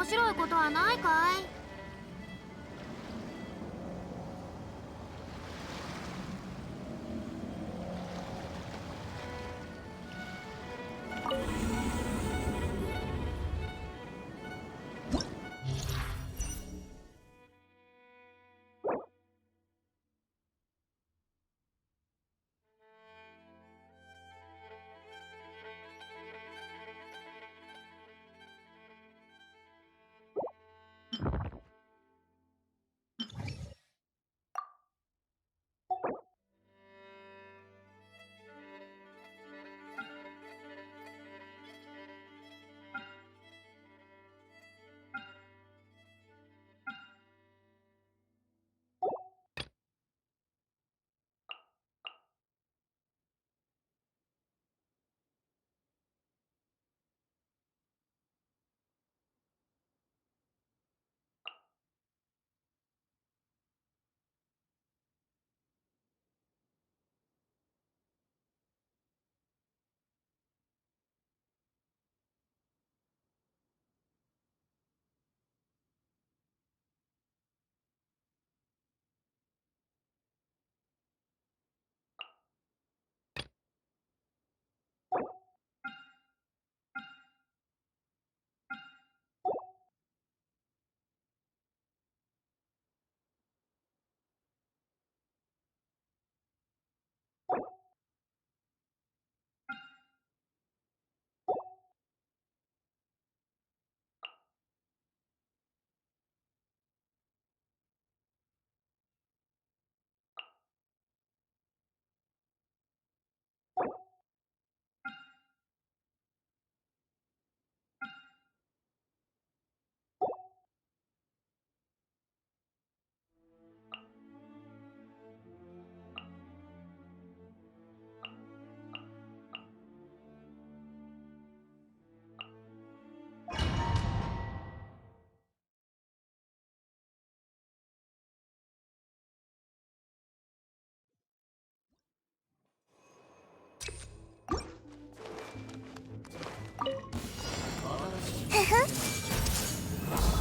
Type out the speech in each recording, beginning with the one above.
面白いことはないかい？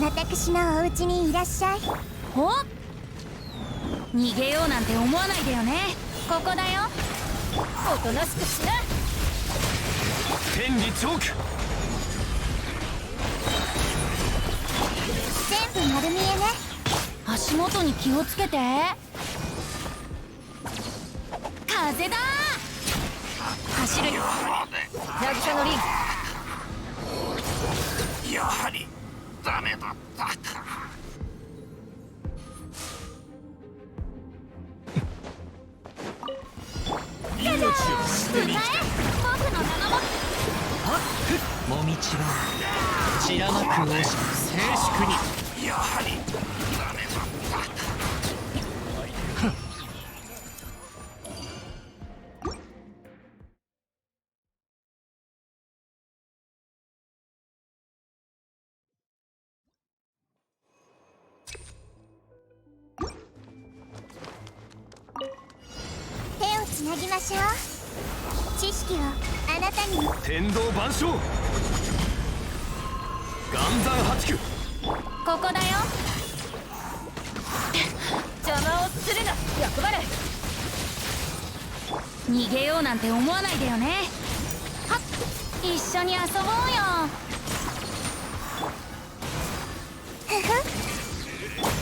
私のお家にいらっしゃい。お、逃げようなんて思わないでよね。ここだよ。おとなしくしな。天理チョーク。全部丸見えね。足元に気をつけて。風だ。走る。渚のリン。やはりダメだったか。命を捨てに来た。僕の名のもみちは散らまく王子静粛に。やはりダメだったか。手をつなぎましょう。知識をあなたにも。天道万象。岩山八九。ここだよ。邪魔をするな、役払い。逃げようなんて思わないでよね。はっ、一緒に遊ぼうよ。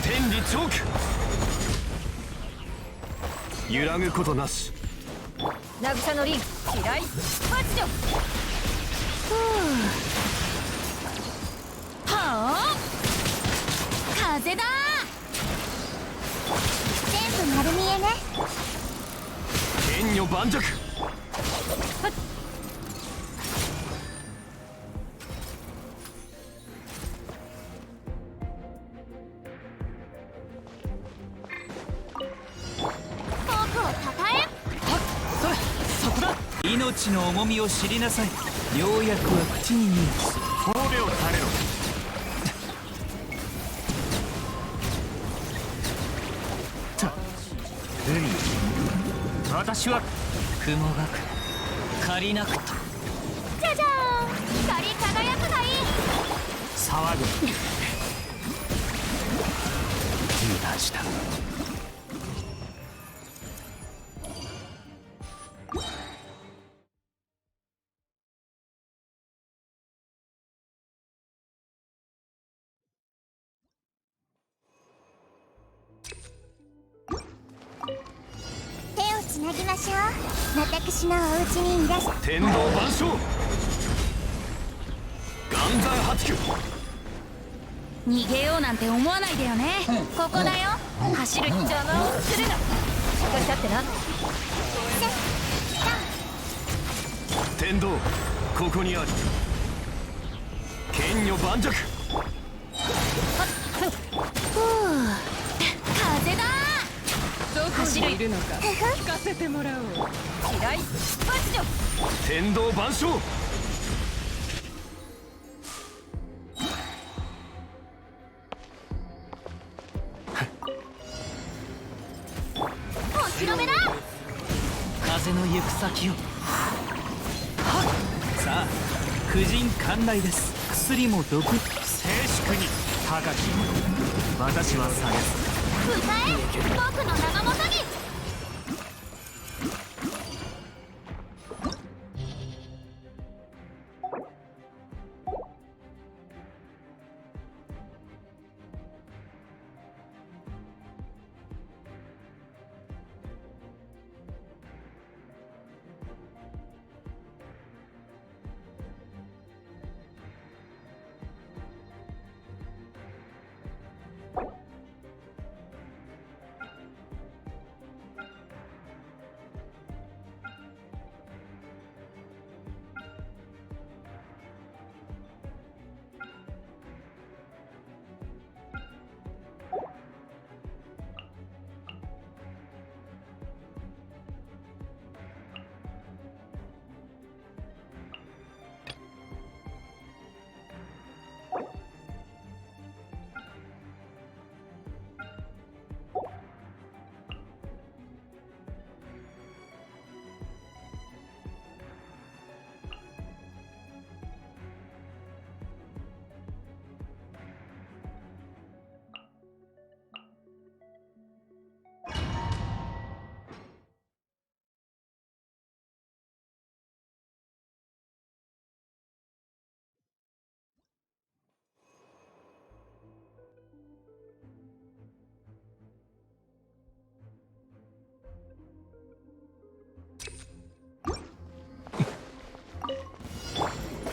天理チョーク。揺らぐことなし。渚のリン、飛来発動。はあ、風だ。全部丸見えね。天女盤石。命の重みを知りなさい。ようやくは口に見えます。褒めを垂れろ。私は雲がく借りなくと。じゃじゃーん。光り輝くがいい。さ騒ぐ。油断した。手をつなぎましょう。私のお家にいらっしゃ天道万象岩山八九。逃げようなんて思わないでよね。ここだよ。走る邪魔をするな。しっかり立ってな。天道ここにある。剣女盤石。風だ。どこにいるのか聞かせてもらおう。嫌い出発よ。天道万象。お白目だ。風の行く先を。さあ、婦人寛大です。薬も毒。静粛に高き私は下げず。歌え僕の長もとに。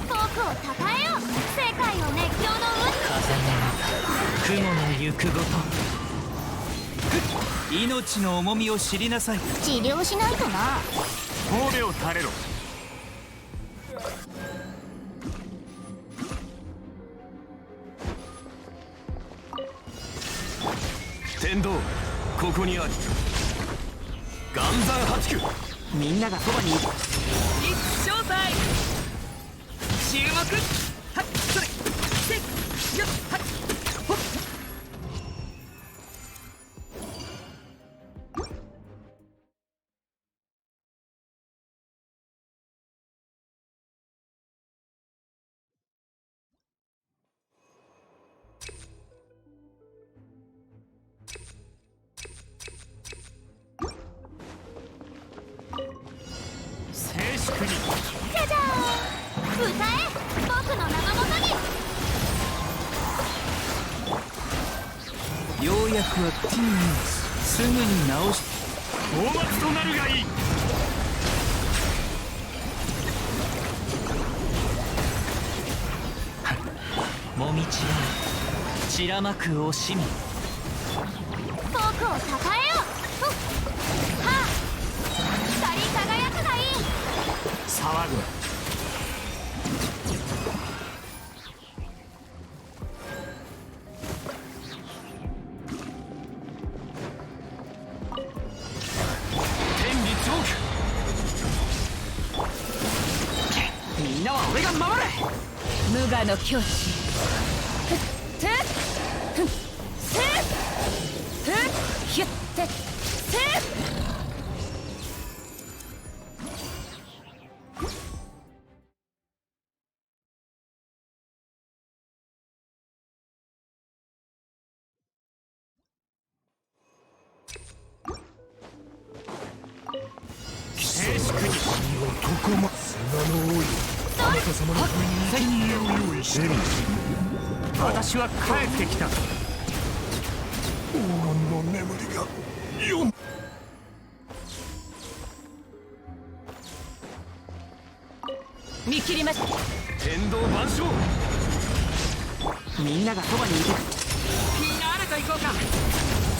僕をたたえよ。世界を熱狂の風の中、雲の行くごと。命の重みを知りなさい。治療しないとな。神戸を垂れろ。天道ここにあり。岩山八九。みんながそばにいる。一正体注目。はっそれせっよっはっほっ。静粛に。じゃじゃーん。歌え僕の長もとに。ようやくはティーンすぐに直し。討伐となるがいい。もみちは散らまく惜しみ。僕をたたえよ。はあ光り輝くがいい。騒ぐ。天理チョーク。みんなは俺が守れ。無我の境地。ふっふっふっふっひゅってせっ間砂の王よ、あなた様のために生贄を用意している。私は帰ってきた。黄金の眠りがよ。見切りました。天道万象。みんながそばにいてフィナーレと行こうか。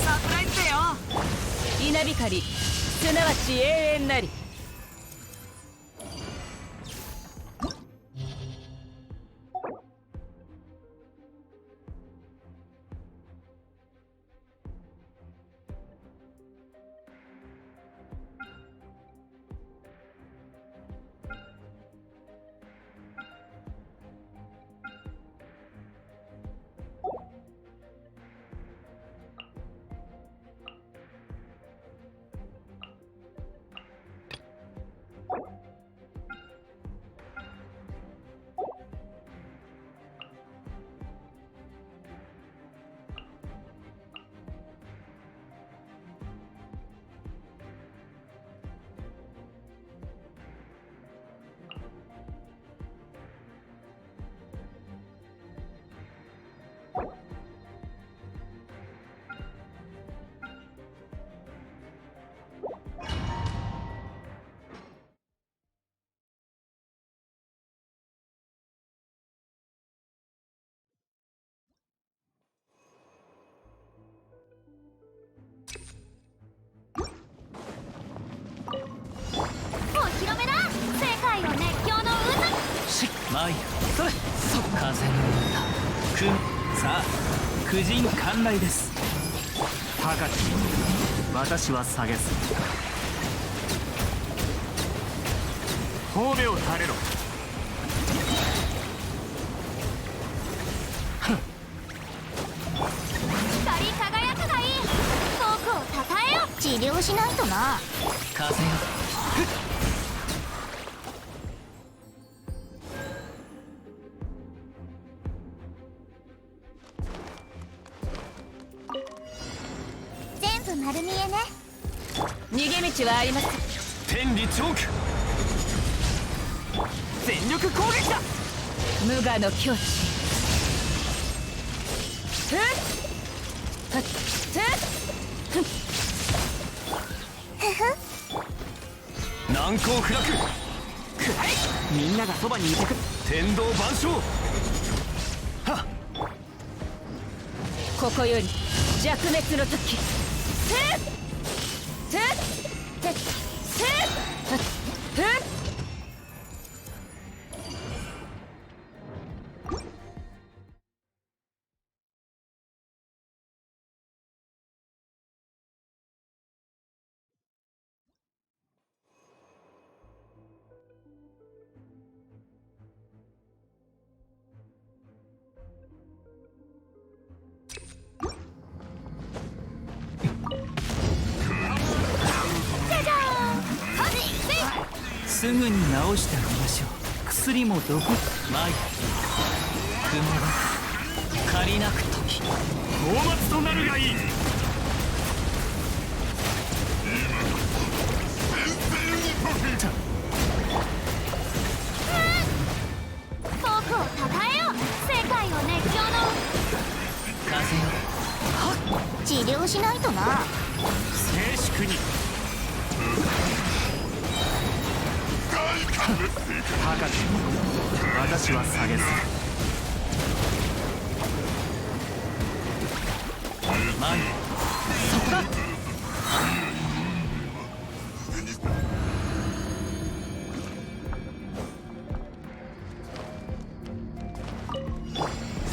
サプライズだよ。稲光すなわち永遠なり。お披露目だ。世界を熱狂の渦。マイヤそれ風の歌さあ苦尽寛来です。高き私は下げず褒めを垂れろ。光り輝くがいい。僕をたたえよ。治療しないとな。風よ全部丸見えね。逃げ道はありません。天理チョーク。全力攻撃だ。無我の境地。ふっふっふっ難攻不落。みんながそばにいてくれ。天道万象。はっここより弱滅の時。ふっふっふっふっふっふっすぐに治してあげましょう。薬もどこマイ雲が借りなく時討伐となるがいい。僕をたたえよ。世界を熱狂の風よ治療しないとな。静粛に。高き私は下げず前そこだ。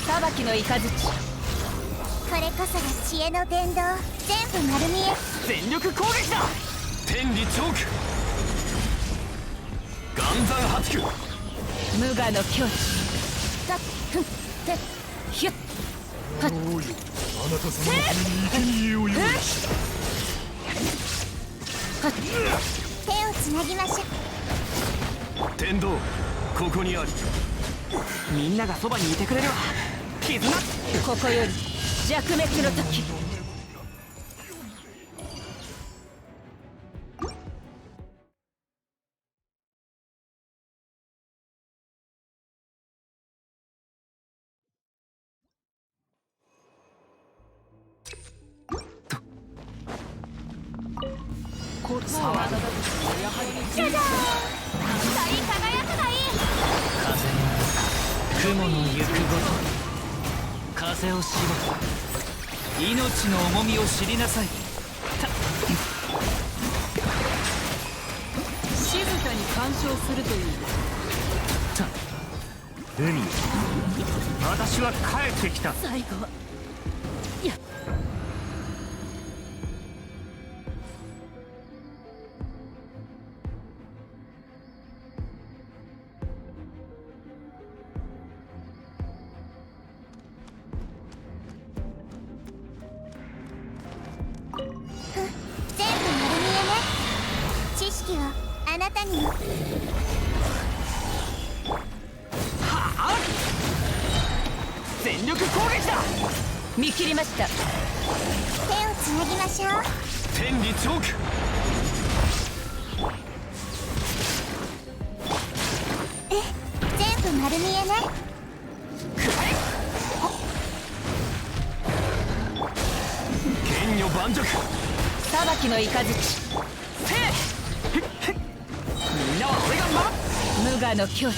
裁きの雷。これこそが知恵の伝道。全部丸見え。全力攻撃だ。天理チョーク。岩山八九。無我の境地。たっふんてひゅっはっ王よ、あなた様のために生贄を用意した。手をつなぎましょう。天道ここにある。みんながそばにいてくれるわ。絆。ここより弱滅の時。騒ぐじゃじゃーん、光り輝くがいい。風の雲の行くごと風をしぼ命の重みを知りなさい。静かに干渉するといい。海、私は帰ってきた。最後は全部丸見えね。知識をあなたにも。全力攻撃だ。見切りました。手をつなぎましょう。天理チョーク。全部丸見えね。剣女盤石。裁きの雷。みんなは俺が無我の境地。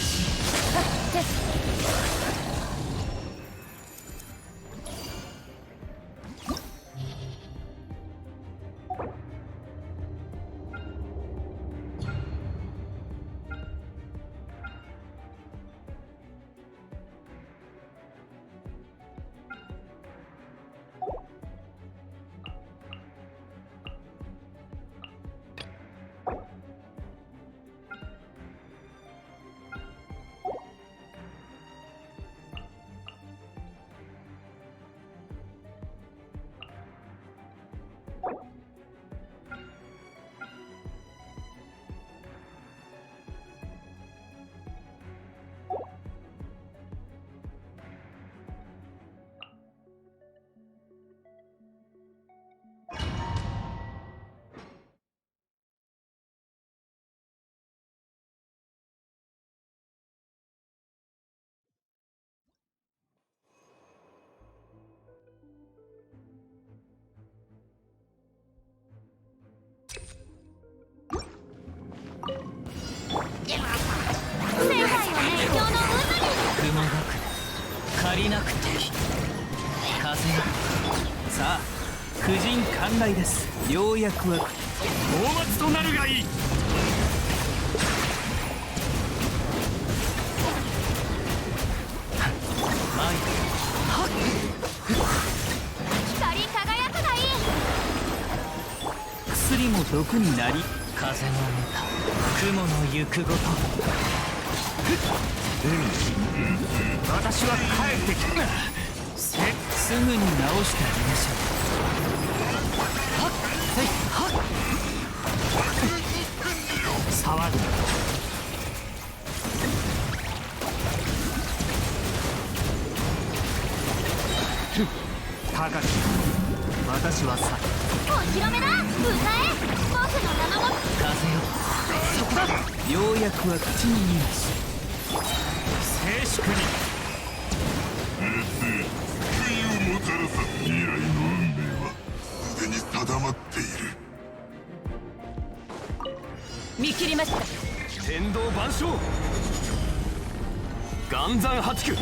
世界を熱狂の渦に。雲がく借りなく敵風がさあ婦人観来です。ようやくは大松となるがいい。光り輝くがいい。薬も毒になり風の歌雲の行くごと海、私は帰ってきた。すぐに直してあげましょう。騒ぐ高き私はさお披露目だ。歌え、僕の名も。風よそこだ。ようやくは口に入し静粛に悔いをもたらさ未来の運命はすでに定まっている。見切りました。天道万象岩山八九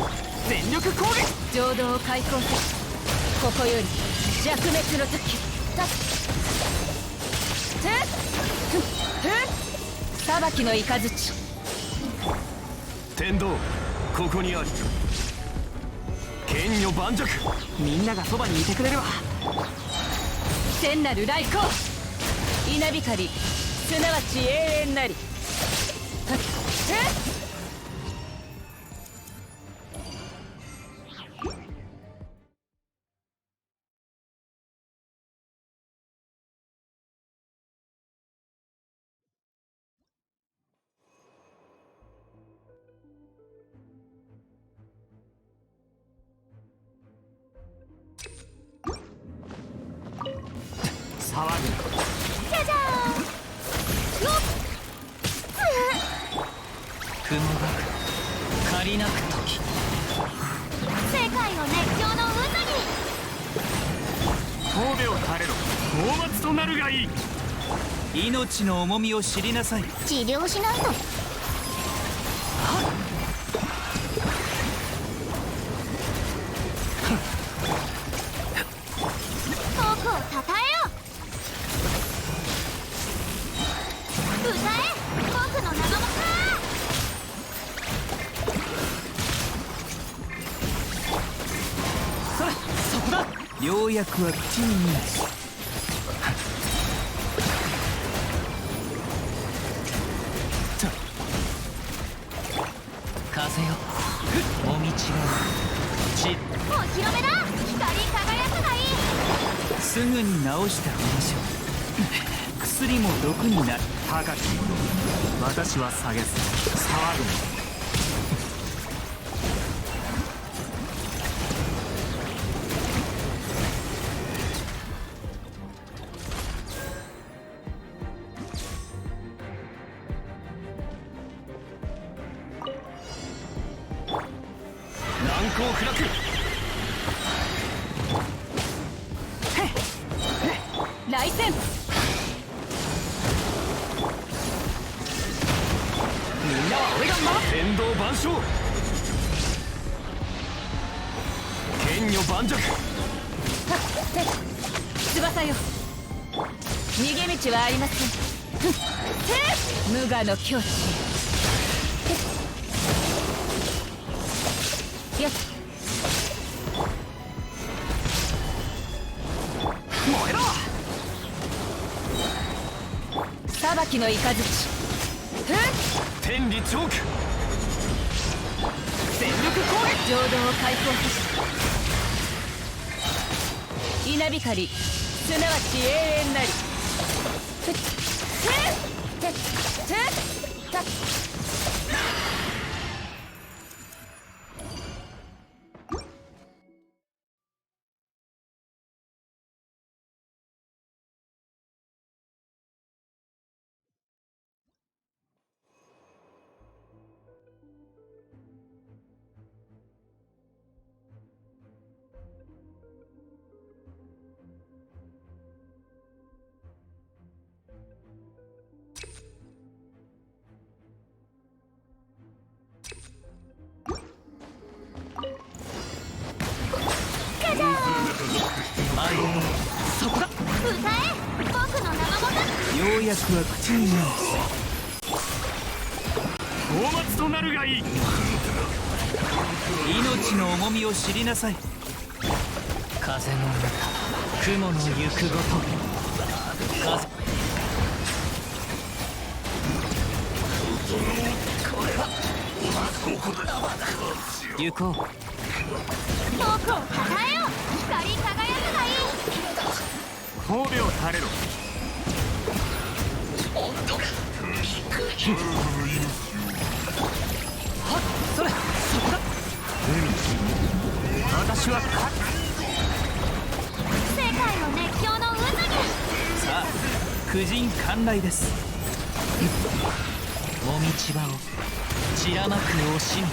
全力攻撃。浄土を開放せ。ここより弱滅の時。裁きの雷。天道ここにあり。剣女盤石。みんながそばにいてくれるわ。天なる来光。稲光すなわち永遠なり。騒ぐじゃじゃーん。よっ。雲が借りなく時世界を熱狂の渦に。神戸を垂れろ大松となるがいい。命の重みを知りなさい。治療しないと。僕をたたえよ。歌え僕の名のもそこだ。良薬は口に見ない。風よ、お道がちお披露目だ。光り輝くがいい。すぐに治してあげましょう。薬も毒になる。高き者私は下げず騒ぐも。難攻不落。来戦。みんなは俺が守る。天道万象、剣女盤石。翼よ、逃げ道はありません。無我の境地。よし、燃えろ。裁きの雷。天理チョーク、全力攻撃。浄土を解放さし、稲光すなわち永遠なり。そこだ。歌え僕の名のもと。ようやくは口にない。放末となるがいい。命の重みを知りなさい。風の中、雲の行くごと。風、行こう。僕をたたえよ。光り輝くがいい。褒美を垂れろ。はっ、それ、そこだ。私は勝つ。世界を熱狂の渦に。さあ、婦人観来です。もみち場を散らまく惜しむ。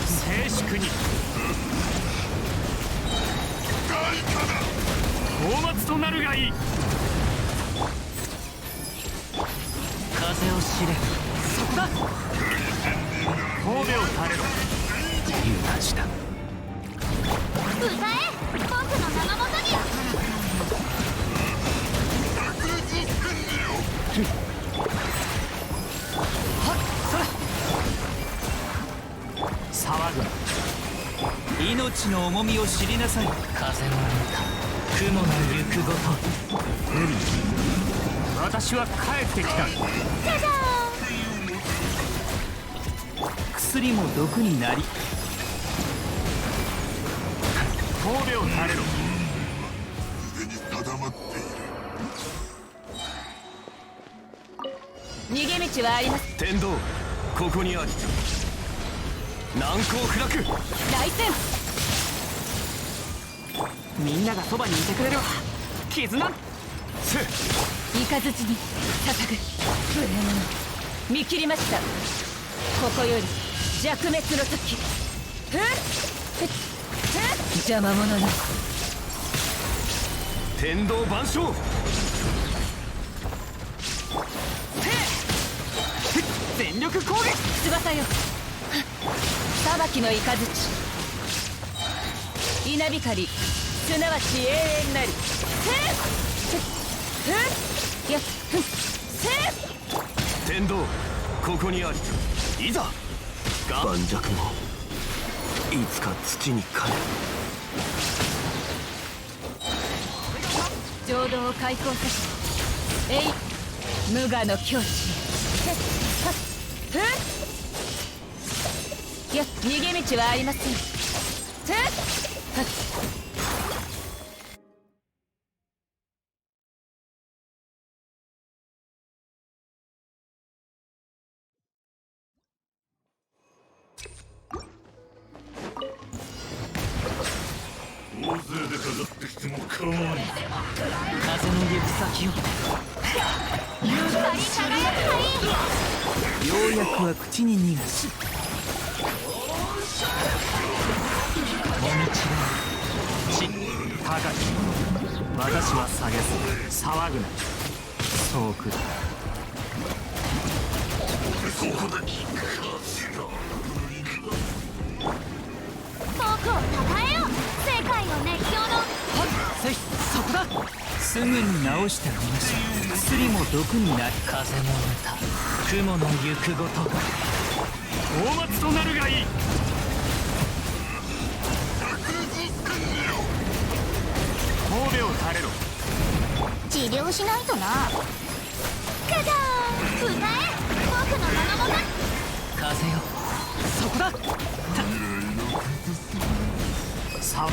静粛に。放末となるがいい。風を知れ。そこだ。褒美を垂れろ。油断した。歌え僕の名のもとに。はっ、それ。騒ぐな。命の重みを知りなさい。風の中、雲の行くごと。私は帰ってきた。じゃじゃ薬も毒になり。褒美を垂れろ。腕に定まっている。逃げ道はあります。天道、ここにあり。難攻不落。来戦。みんながそばにいてくれるわ。絆。せ雷に捧ぐ無礼者、見切りました。ここより弱滅の時。邪魔者よ、天道万象。全力攻撃。翼よ、裁きの雷稲光、すなわち永遠なり。天道ここにあり。いざ盤石もいつか土に帰る。浄土を開口せし無我の境地へ。逃げ道はありません。大勢でかかってきても構わん。風の行く先を。光り輝くがいい。ようやくは口に逃がし。こんにちは。高き私は下げず騒ぐな。そうくる。ここで僕を称えよ。世界の熱狂のそこだ。すぐに治してあげましょう。薬も毒になり。風の歌、雲の行くごとが大松となるがいい。神戸を垂れろ。治療しないとな。カジャーン歌え。僕の名のもと。風よ、そこだ。さ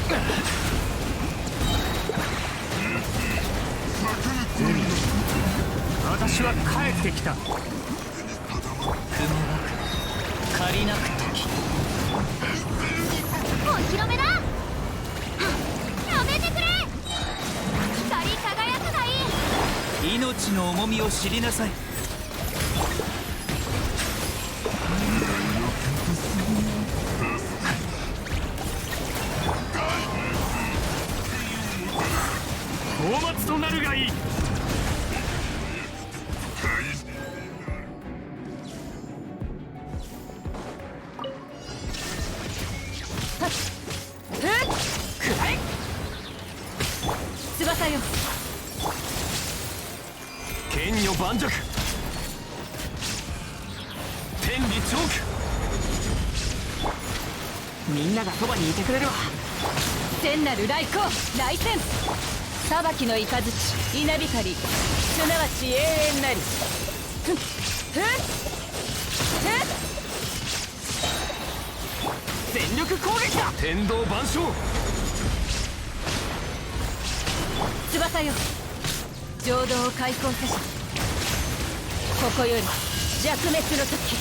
私は帰ってきた。雲が借りなく時。お披露目だ。やめてくれ。光り輝くがいい。命の重みを知りなさい。大松となるがいい。翼よ、剣女盤石。天理チョーク。みんながそばにいてくれるわ。天なる来光来戦。裁きの雷稲光、すなわち永遠なり。全力攻撃だ。天道万象。翼よ、浄土を開口せし。ここより弱滅の時。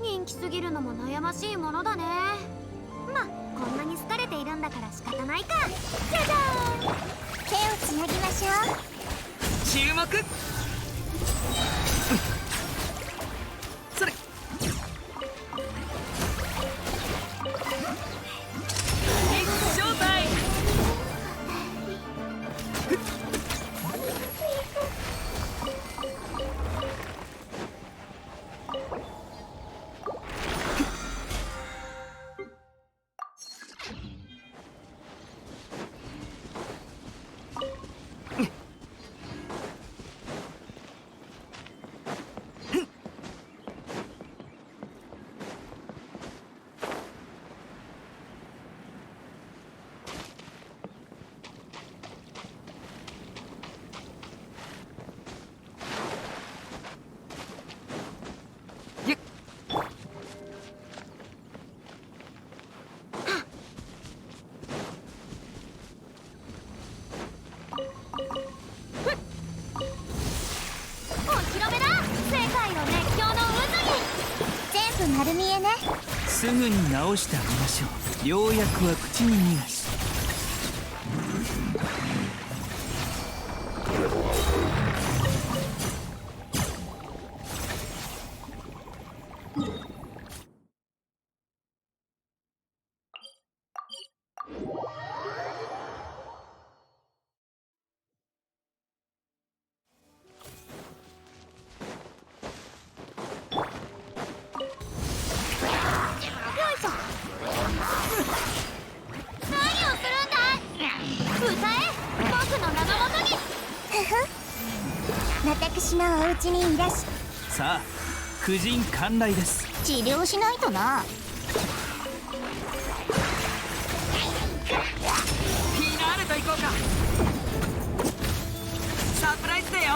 人気すぎるのも悩ましいものだね。まあこんなに好かれているんだから仕方ないか。じゃじゃーん。手をつなぎましょう。注目。それ。一正体。丸見えね。すぐに直してあげましょう。ようやくは口に逃がし。私のお家にいらし。さあ、婦人観来です。治療しないとな。ピーナールと行こうか。サプライズだよ。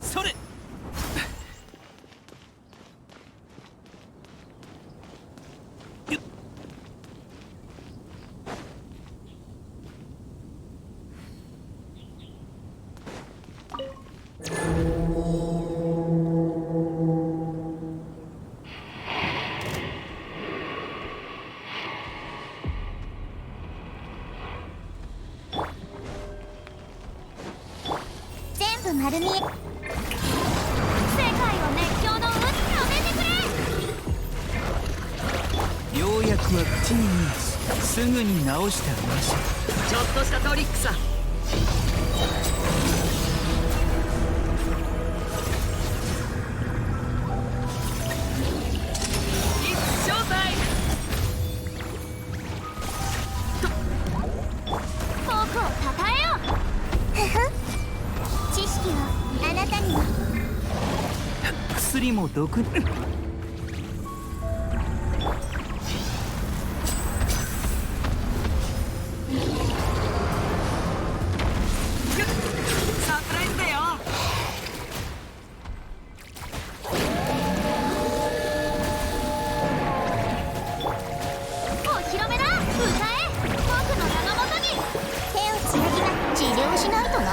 それ。全部丸見え。世界を熱狂の渦に止めてくれ。ようやくは口に言いすぐに直してあげましょう。ちょっとしたトリックさ。一正体。僕をたたえよ。ふふ。知識をあなたにも。薬も毒に。サプライズだよ。お披露目だ。歌え。僕の名のもとに。手をつなぎな。治療しないとな。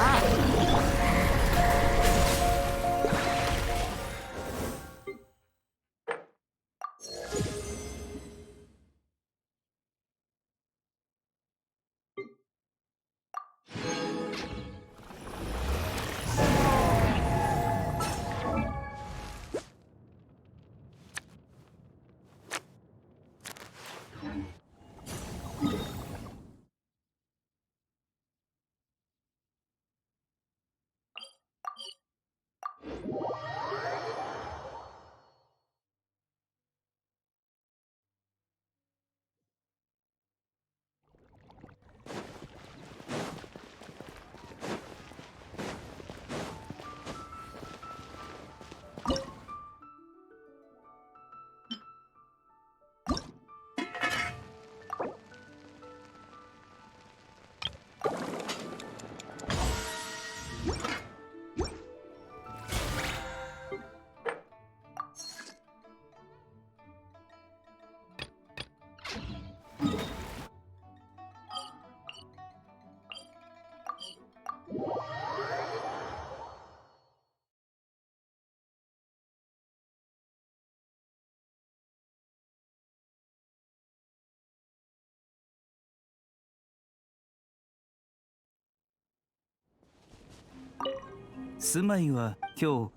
住まいは今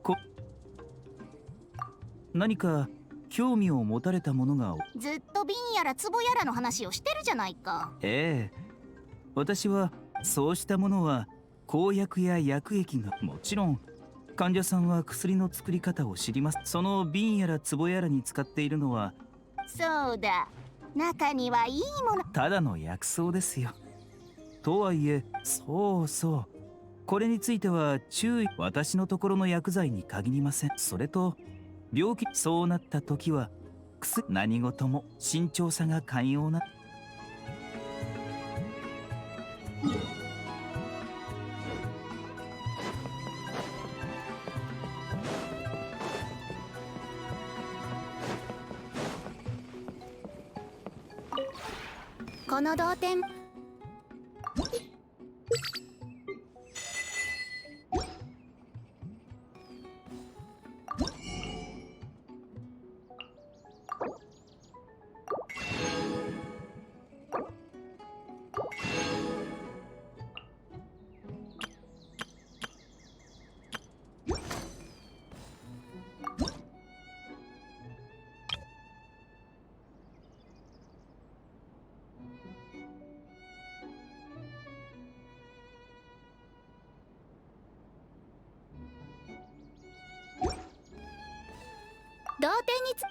日何か興味を持たれたものが。ずっと瓶やら壺やらの話をしてるじゃないか。ええ、私はそうしたものは公薬や薬液がもちろん患者さんは薬の作り方を知ります。その瓶やら壺やらに使っているのはそうだ。中にはいいもの。ただの薬草ですよ。とはいえ、そうそう、これについては注意。私のところの薬剤に限りません。それと病気、そうなった時は薬、何事も慎重さが寛容な。この同点。同点につ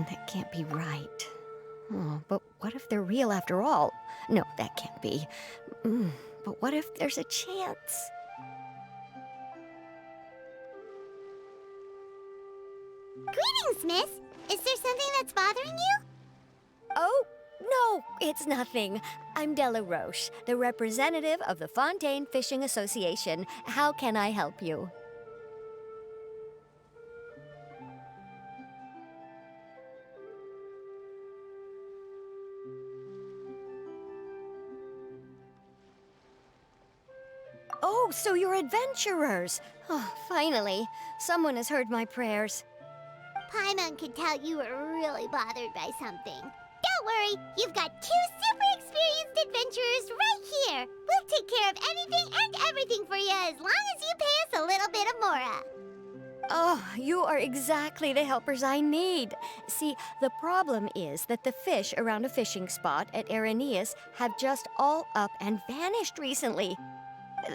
That can't be right. Oh, but what if they're real after all? No, that can't be. But what if there's a chance? Greetings, miss! Is there something that's bothering you? Oh, no, it's nothing. I'm Della Roche, the representative of the Fontaine Fishing Association. How can I help you? Oh, so you're adventurers. Oh, finally, someone has heard my prayers. Paimon could tell you were really bothered by something. Don't worry, you've got 2 super experienced adventurers right here. We'll take care of anything and everything for you as long as you pay us a little bit of mora. Oh, you are exactly the helpers I need. See, the problem is that the fish around a fishing spot at Araneus have just all up and vanished recently.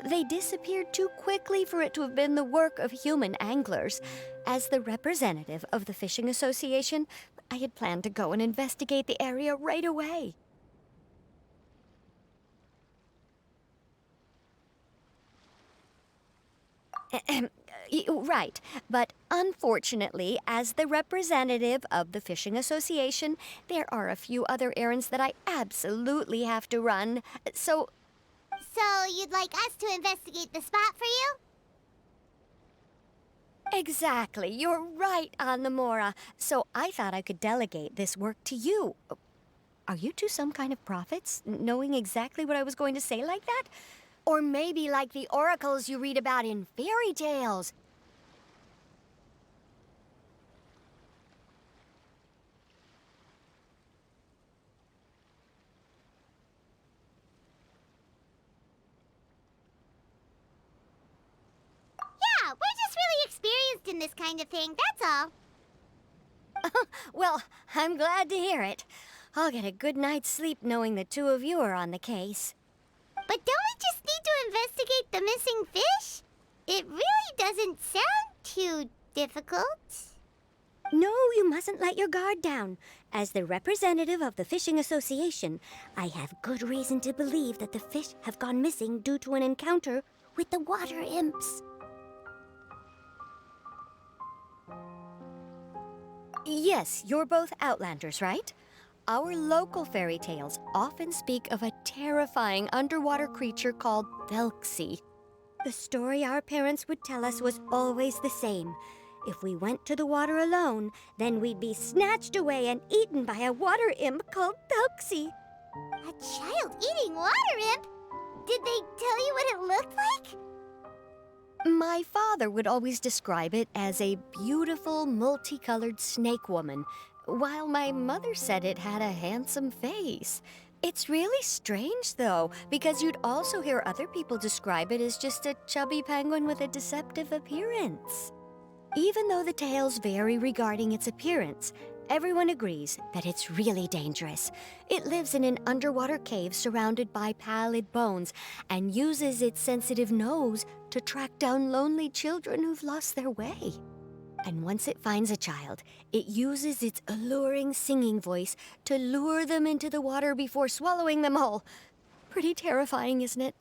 They disappeared too quickly for it to have been the work of human anglers. As the representative of the Fishing Association, I had planned to go and investigate the area right away. Right, but unfortunately, as the representative of the Fishing Association, there are a few other errands that I absolutely have to run. So you'd like us to investigate the spot for you? exactly, you're right on the Mora. So I thought I could delegate this work to you. Are you two some kind of prophets, knowing exactly what I was going to say like that? Or maybe like the oracles you read about in fairy tales. Yeah, we're just really experienced in this kind of thing, that's all. Well, I'm glad to hear it. I'll get a good night's sleep knowing the two of you are on the case. But don't we just need to investigate the missing fish? It really doesn't sound too difficult. No, you mustn't let your guard down. As the representative of the Fishing Association, I have good reason to believe that the fish have gone missing due to an encounter with the water imps. Yes, you're both Outlanders, right? Our local fairy tales often speak of a terrifying underwater creature called Thelxie. The story our parents would tell us was always the same. If we went to the water alone, then we'd be snatched away and eaten by a water imp called Thelxie. A child eating water imp? Did they tell you what it looked like? My father would always describe it as a beautiful, multicolored snake woman, while my mother said it had a handsome face. It's really strange, though, because you'd also hear other people describe it as just a chubby penguin with a deceptive appearance. Even though the tales vary regarding its appearance, everyone agrees that it's really dangerous. It lives in an underwater cave surrounded by pallid bones and uses its sensitive nose to track down lonely children who've lost their way. And once it finds a child, it uses its alluring singing voice to lure them into the water before swallowing them all. Pretty terrifying, isn't it?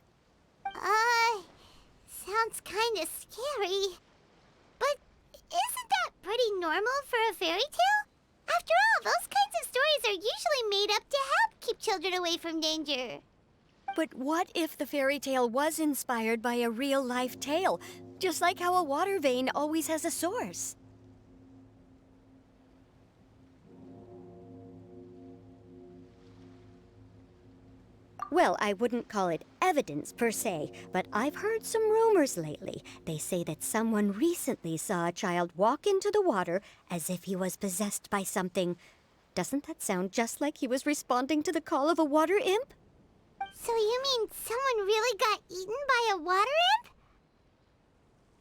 Sounds kinda scary. But isn't that pretty normal for a fairy tale? After all, those kinds of stories are usually made up to help keep children away from danger. But what if the fairy tale was inspired by a real-life tale, just like how a water vein always has a source? Well, I wouldn't call it evidence per se, but I've heard some rumors lately. They say that someone recently saw a child walk into the water as if he was possessed by something. Doesn't that sound just like he was responding to the call of a water imp? So you mean someone really got eaten by a water imp?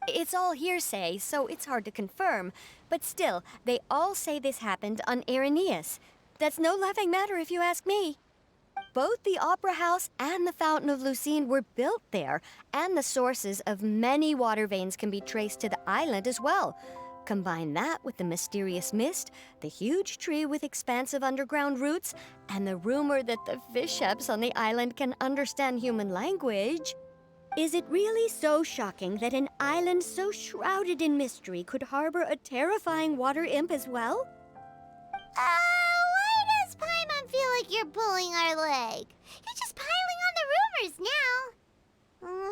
It's all hearsay, so it's hard to confirm. But still, they all say this happened on Araneus. That's no laughing matter if you ask me. Both the Opera House and the Fountain of Lucine were built there, and the sources of many water veins can be traced to the island as well. Combine that with the mysterious mist, the huge tree with expansive underground roots, and the rumor that the fish chefs on the island can understand human language. Is it really so shocking that an island so shrouded in mystery could harbor a terrifying water imp as well? Why does Paimon feel like you're pulling our leg? You're just piling on the rumors now.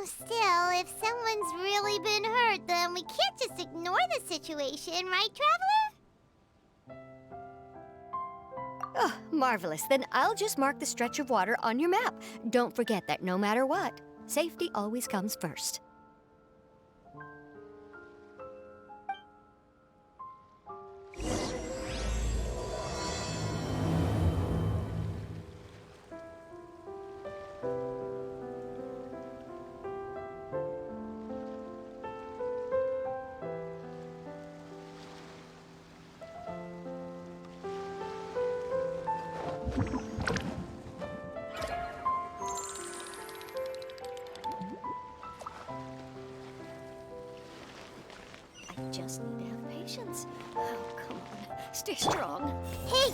Still, if someone's really been hurt, then we can't just ignore the situation, right, Traveler? Oh, marvelous. Then I'll just mark the stretch of water on your map. Don't forget that no matter what, safety always comes first. I just need to have patience. Oh, come on. Stay strong. Hey!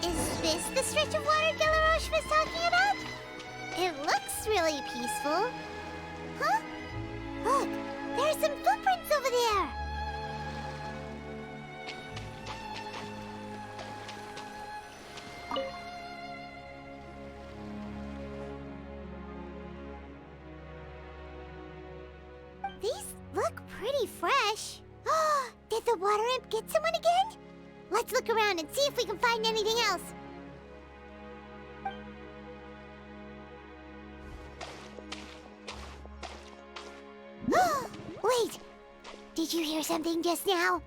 Is this the stretch of water Delaroche was talking about? It looks really peaceful. Huh? Look, there's some footprints over there. These look pretty fresh. Did the the water imp get someone again? Let's look around and see if we can find anything else. Wait! Did you hear something just now?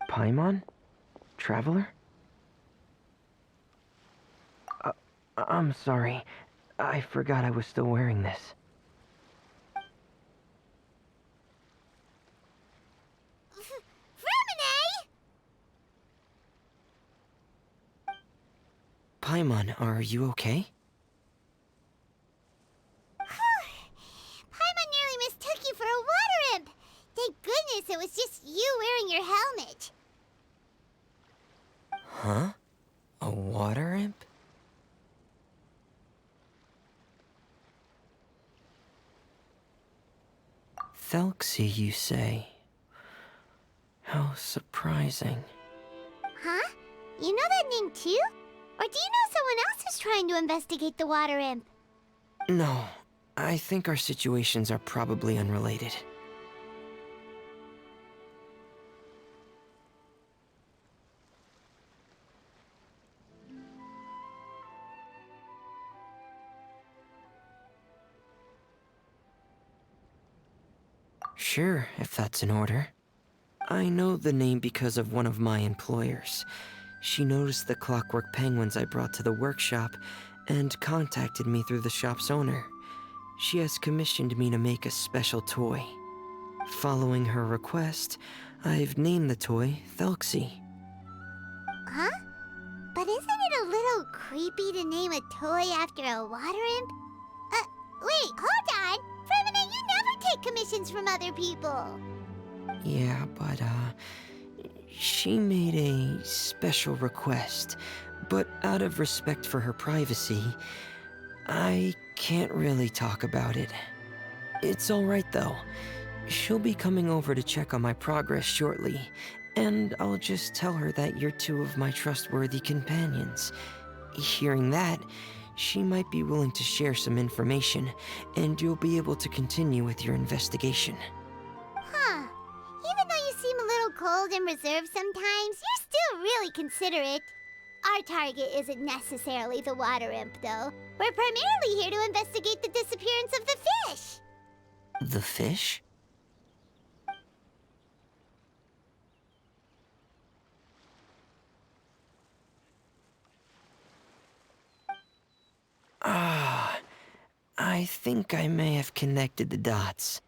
Paimon? Traveler? I'm sorry. I forgot I was still wearing this. Paimon, are you okay? Paimon nearly mistook you for a water imp. Thank goodness it was just you wearing your helmet. Huh? A water imp? Thelxie, you say? How surprising. Huh? You know that name too? Or do you know someone else is trying to investigate the water imp? No, I think our situations are probably unrelated. Sure, if that's in order. I know the name because of one of my employers. She noticed the clockwork penguins I brought to the workshop and contacted me through the shop's owner. She has commissioned me to make a special toy. Following her request, I've named the toy Thelxie. Huh? But isn't it a little creepy to name a toy after a water imp? Wait, hold on! Fremina, you never take commissions from other people! Yeah, but, she made a special request, but out of respect for her privacy, I can't really talk about it. It's alright though. She'll be coming over to check on my progress shortly, and I'll just tell her that you're two of my trustworthy companions. Hearing that, she might be willing to share some information, and you'll be able to continue with your investigation. Huh. Even though you seem a little cold and reserved sometimes, you're still really considerate. Our target isn't necessarily the water imp, though. We're primarily here to investigate the disappearance of the fish. The fish? I think I may have connected the dots.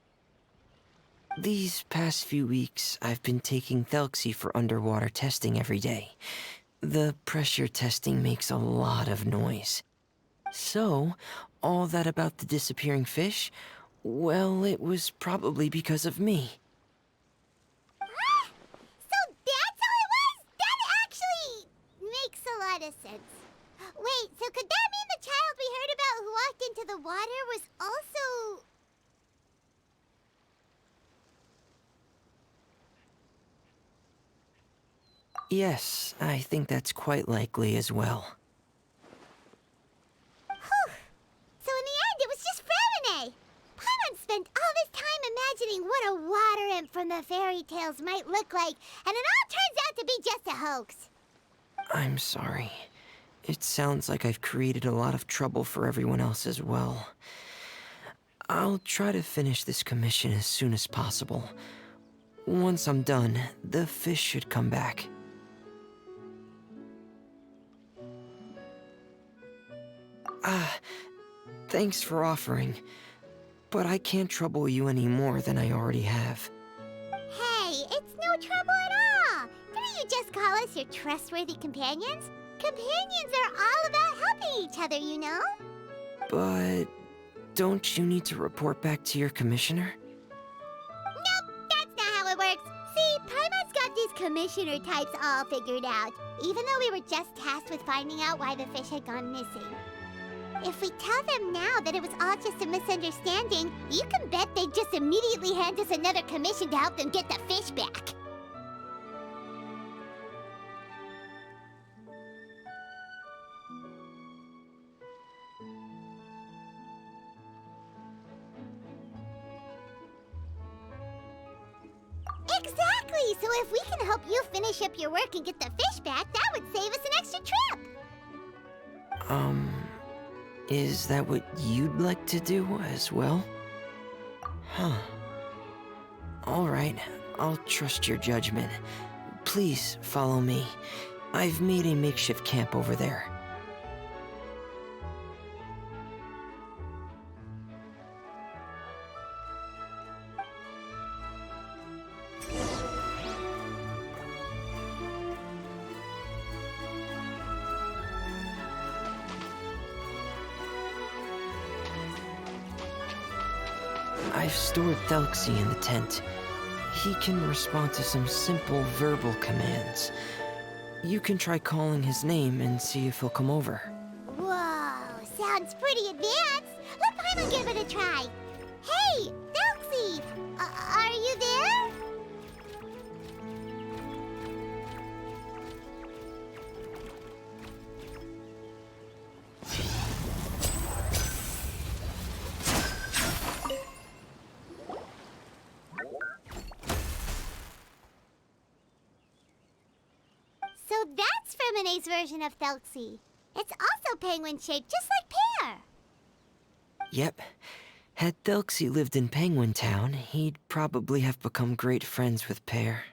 These past few weeks, I've been taking Thelxie for underwater testing every day. The pressure testing makes a lot of noise. So, all that about the disappearing fish, well, it was probably because of me. So that's how it was? That actually makes a lot of sense. Wait, so could that mean the child we heard about who walked into the water was also... Yes, I think that's quite likely as well. Whew. So in the end, it was just Fremine. Paimon spent all this time imagining what a water imp from the fairy tales might look like, and it all turns out to be just a hoax. I'm sorry. It sounds like I've created a lot of trouble for everyone else as well. I'll try to finish this commission as soon as possible. Once I'm done, the fish should come back. Thanks for offering, but I can't trouble you any more than I already have. Hey, it's no trouble at all. Didn't you just call us your trustworthy companions? Companions are all about helping each other, you know? But Don't you need to report back to your commissioner? Nope, that's not how it works. See, Paimon's got these commissioner types all figured out, even though we were just tasked with finding out why the fish had gone missing. If we tell them now that it was all just a misunderstanding, you can bet they'd just immediately hand us another commission to help them get the fish back. Exactly! So if we can help you finish up your work and get the fish back, that would save us an extra trip! Is that what you'd like to do as well? Huh. Alright, I'll trust your judgment. Please follow me. I've made a makeshift camp over there. I've stored Thelxie in the tent. He can respond to some simple verbal commands. You can try calling his name and see if he'll come over. Whoa, sounds pretty advanced. Let Paimon give it a try. Hey, Thelxie! Are you there? So that's Ferminae's version of Thelxie. It's also penguin-shaped, just like Pear. Yep. Had Thelxie lived in Penguin Town, he'd probably have become great friends with Pear.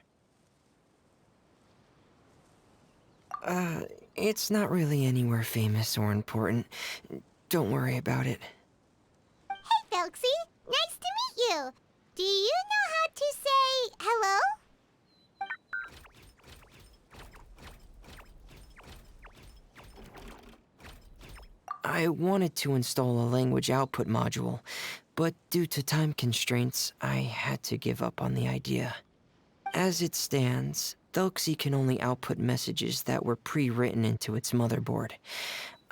It's not really anywhere famous or important. Don't worry about it. Hey, Thelxie. Nice to meet you. Do you know how to say hello? I wanted to install a language output module, but due to time constraints, I had to give up on the idea. As it stands, Thelxie can only output messages that were pre-written into its motherboard.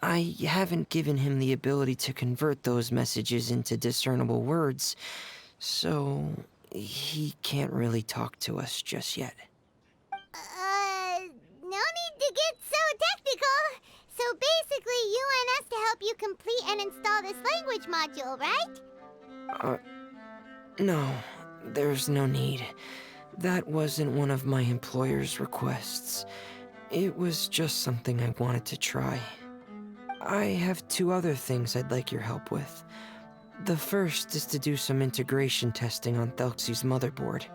I haven't given him the ability to convert those messages into discernible words, so he can't really talk to us just yet. No need to get so technical. So basically, you want us to help you complete and install this language module, right? No, there's no need. That wasn't one of my employer's requests. It was just something I wanted to try. I have 2 other things I'd like your help with. The first is to do some integration testing on Thelxie's motherboard,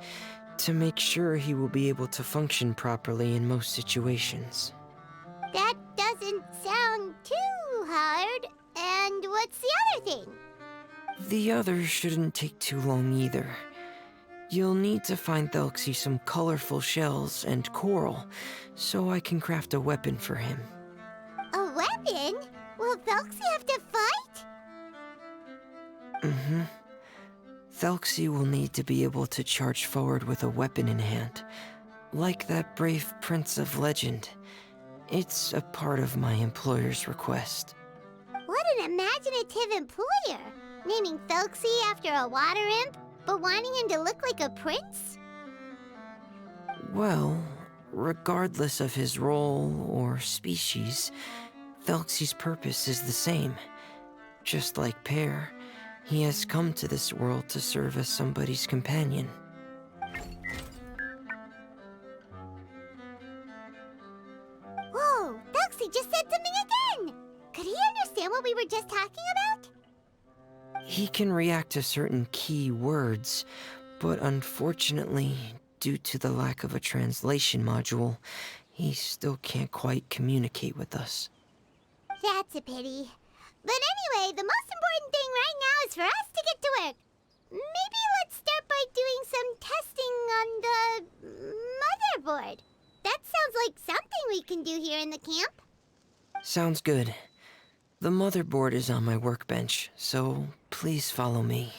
to make sure he will be able to function properly in most situations. That doesn't sound too hard. And what's the other thing? The other shouldn't take too long either. You'll need to find Thelxie some colorful shells and coral, so I can craft a weapon for him. A weapon? Will Thelxie have to fight? Mm-hmm. Thelxie will need to be able to charge forward with a weapon in hand, like that brave prince of legend. It's a part of my employer's request. What an imaginative employer! Naming Thelxie after a water imp, but wanting him to look like a prince? Well, regardless of his role or species, Thelxie's purpose is the same. Just like Pear, he has come to this world to serve as somebody's companion. Whoa, Thelxie just said something again! Could he understand what we were just talking about? He can react to certain key words, but unfortunately, due to the lack of a translation module, he still can't quite communicate with us. That's a pity. But anyway, the most important thing right now is for us to get to work. Maybe let's start by doing some testing on the motherboard. That sounds like something we can do here in the camp. Sounds good. The motherboard is on my workbench, so please follow me.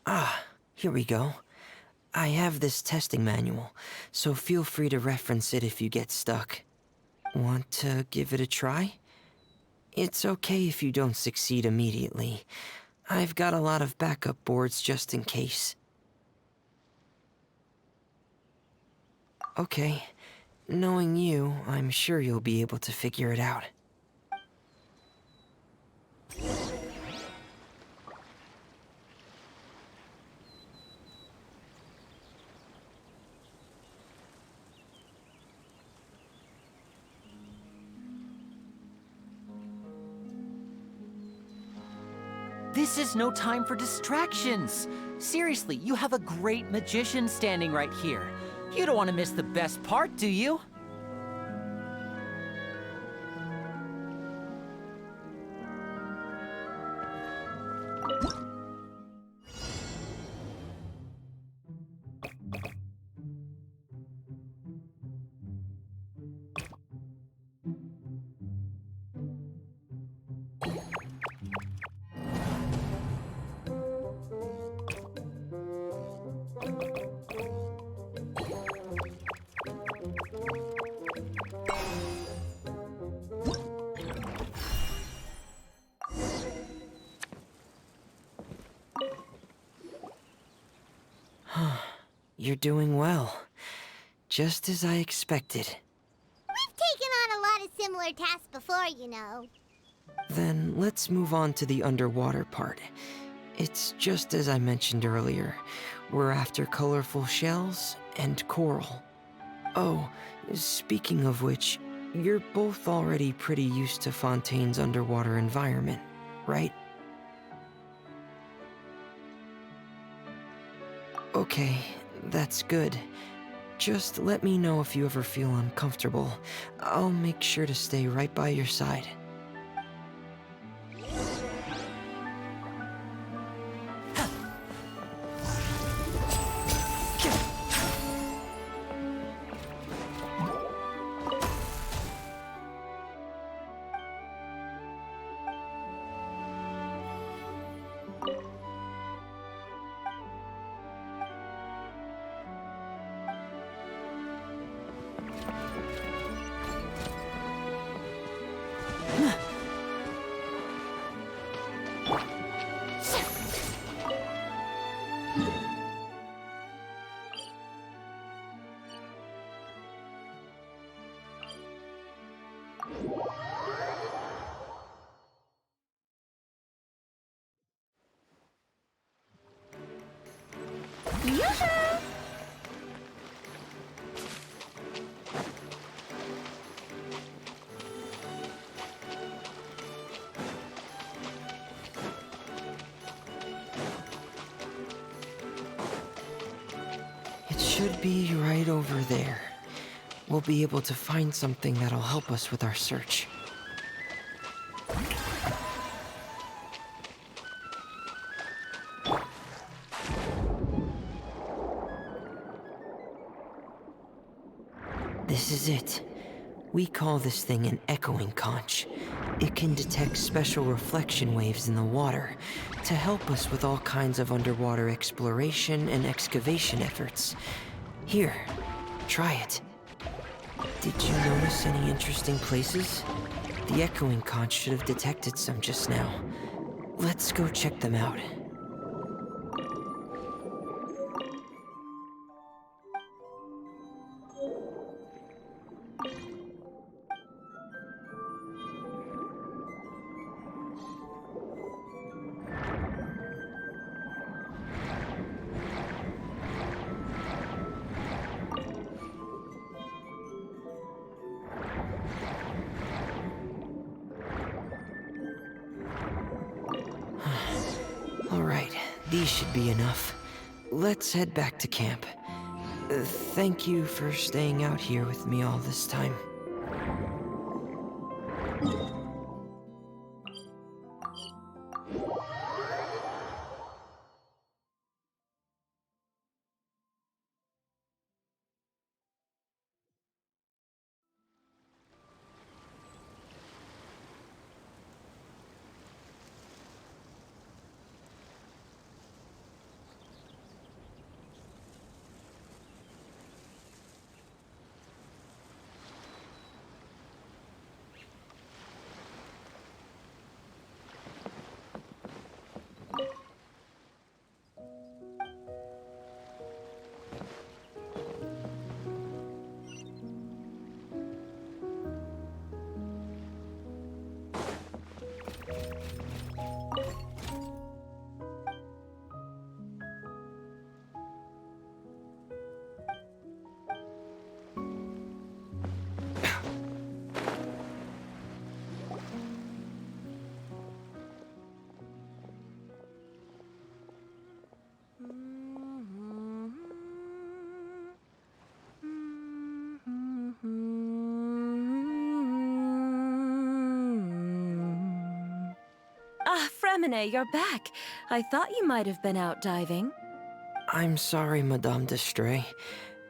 Ah, here we go. I have this testing manual, so feel free to reference it if you get stuck. Want to give it a try? It's okay if you don't succeed immediately. I've got a lot of backup boards just in case. Okay, knowing you, I'm sure you'll be able to figure it out. This is no time for distractions. Seriously, you have a great magician standing right here. You don't want to miss the best part, do you? You're doing well. Just as I expected. We've taken on a lot of similar tasks before, you know. Then let's move on to the underwater part. It's just as I mentioned earlier. We're after colorful shells and coral. Oh, speaking of which, you're both already pretty used to Fontaine's underwater environment, right? Okay, that's good. Just let me know if you ever feel uncomfortable. I'll make sure to stay right by your side. It should be right over there. We'll be able to find something that'll help us with our search. This is it. We call this thing an echoing conch. It can detect special reflection waves in the water to help us with all kinds of underwater exploration and excavation efforts. Here, try it. Did you notice any interesting places? The echoing conch should have detected some just now. Let's go check them out. Alright, these should be enough. Let's head back to camp. Thank you for staying out here with me all this time. Fremine, you're back. I thought you might have been out diving. I'm sorry, Madame d'Estray.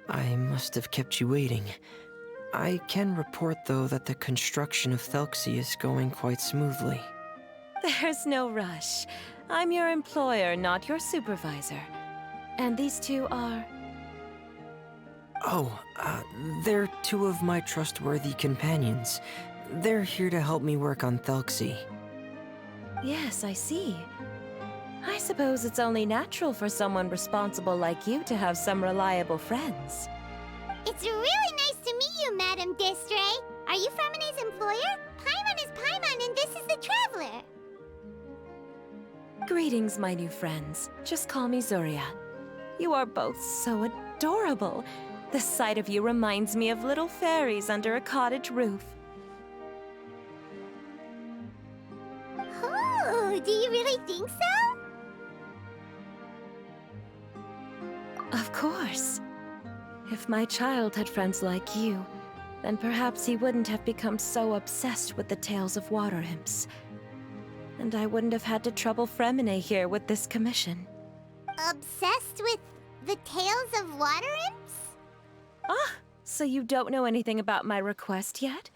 I must have kept you waiting. I can report, though, that the construction of Thelxie is going quite smoothly. There's no rush. I'm your employer, not your supervisor. And these two are... Oh, they're two of my trustworthy companions. They're here to help me work on Thelxie. Yes, I see. I suppose it's only natural for someone responsible like you to have some reliable friends. It's really nice to meet you, Madame d'Estray. Are you Fremine's employer? Paimon is Paimon, and this is the Traveler. Greetings, my new friends. Just call me Zuria. You are both so adorable. The sight of you reminds me of little fairies under a cottage roof. Oh, do you really think so? Of course. If my child had friends like you, then perhaps he wouldn't have become so obsessed with the tales of water imps. And I wouldn't have had to trouble Fremine here with this commission. Obsessed with the tales of water imps? Ah, so you don't know anything about my request yet?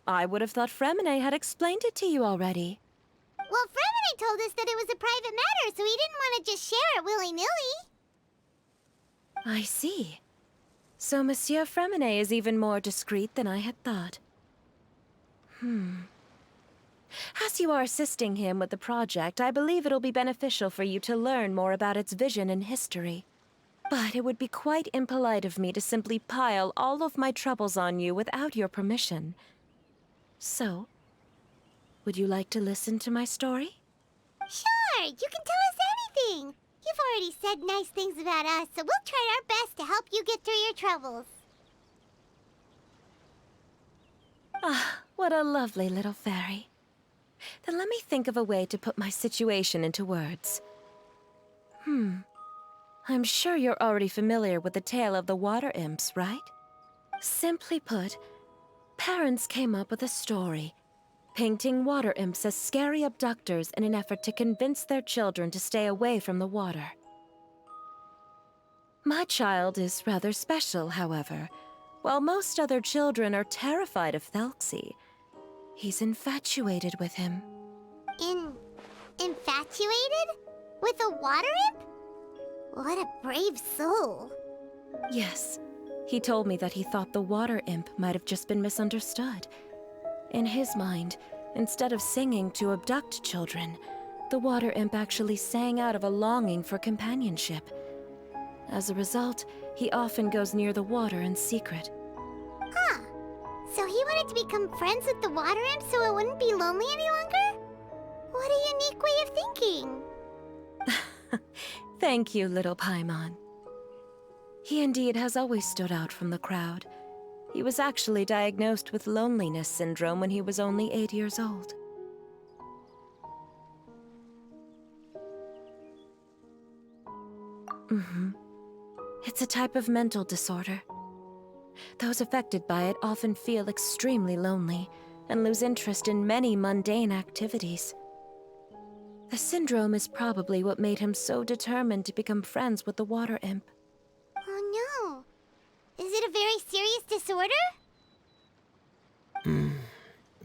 I would have thought Fremine had explained it to you already. Well, Fremine told us that it was a private matter, so he didn't want to just share it willy-nilly. I see. So Monsieur Fremine is even more discreet than I had thought. As you are assisting him with the project, I believe it'll be beneficial for you to learn more about its vision and history. But it would be quite impolite of me to simply pile all of my troubles on you without your permission. So, would you like to listen to my story? Sure, you can tell us anything. You've already said nice things about us, so we'll try our best to help you get through your troubles. Ah, what a lovely little fairy. Then let me think of a way to put my situation into words. I'm sure you're already familiar with the tale of the water imps, right? Simply put, parents came up with a story, painting water imps as scary abductors in an effort to convince their children to stay away from the water. My child is rather special, however. While most other children are terrified of Thelxie, he's infatuated with him. Infatuated? With a water imp? What a brave soul. Yes, he told me that he thought the water imp might have just been misunderstood. In his mind, instead of singing to abduct children, the water imp actually sang out of a longing for companionship. As a result, he often goes near the water in secret. Huh. So he wanted to become friends with the water imp so it wouldn't be lonely any longer? What a unique way of thinking. Thank you, little Paimon. He indeed has always stood out from the crowd. He was actually diagnosed with loneliness syndrome when he was only 8 years old. It's a type of mental disorder. Those affected by it often feel extremely lonely and lose interest in many mundane activities. The syndrome is probably what made him so determined to become friends with the water imp. Oh no. Is it a very serious disorder?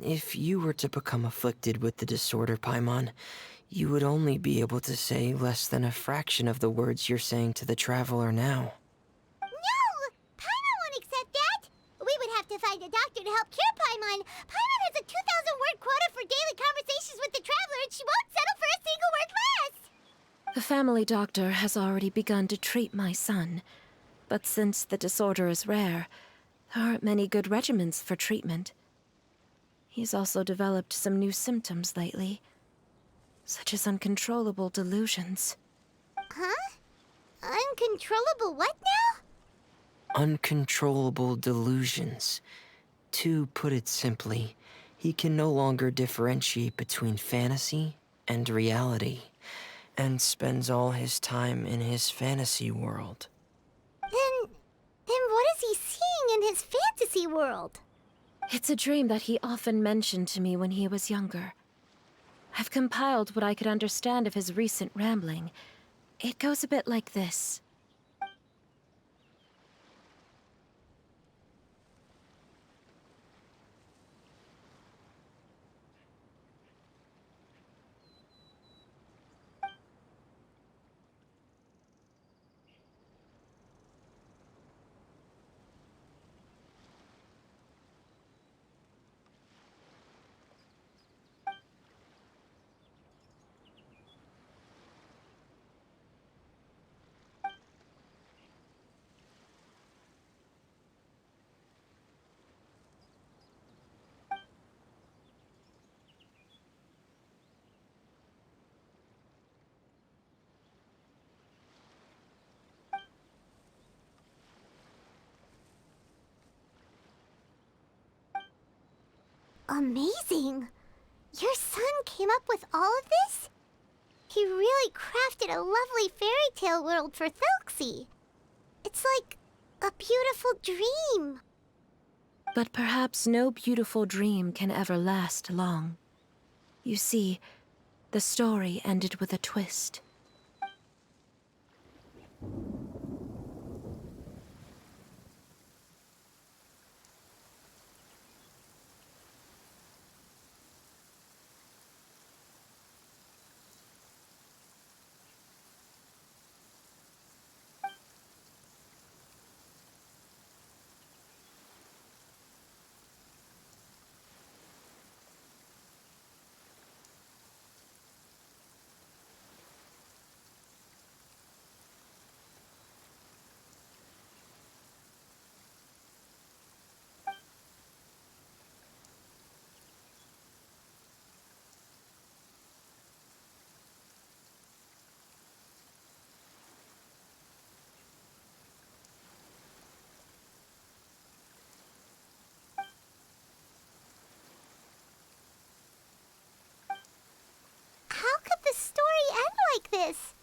If you were to become afflicted with the disorder, Paimon, you would only be able to say less than a fraction of the words you're saying to the Traveler now. No! Paimon won't accept that! We would have to find a doctor to help cure Paimon. Paimon has a 2,000-word quota for daily conversations with the Traveler, and she won't settle for a single word less! The family doctor has already begun to treat my son, but since the disorder is rare, there aren't many good regimens for treatment. He's also developed some new symptoms lately, such as uncontrollable delusions. Huh? Uncontrollable what now? Uncontrollable delusions. To put it simply, he can no longer differentiate between fantasy and reality, and spends all his time in his fantasy world. Then what is he seeing in his fantasy world? It's a dream that he often mentioned to me when he was younger. I've compiled what I could understand of his recent rambling. It goes a bit like this. Amazing! Your son came up with all of this? He really crafted a lovely fairy tale world for Thelxie. It's like a beautiful dream. But perhaps no beautiful dream can ever last long. You see, the story ended with a twist. How could the story end like this?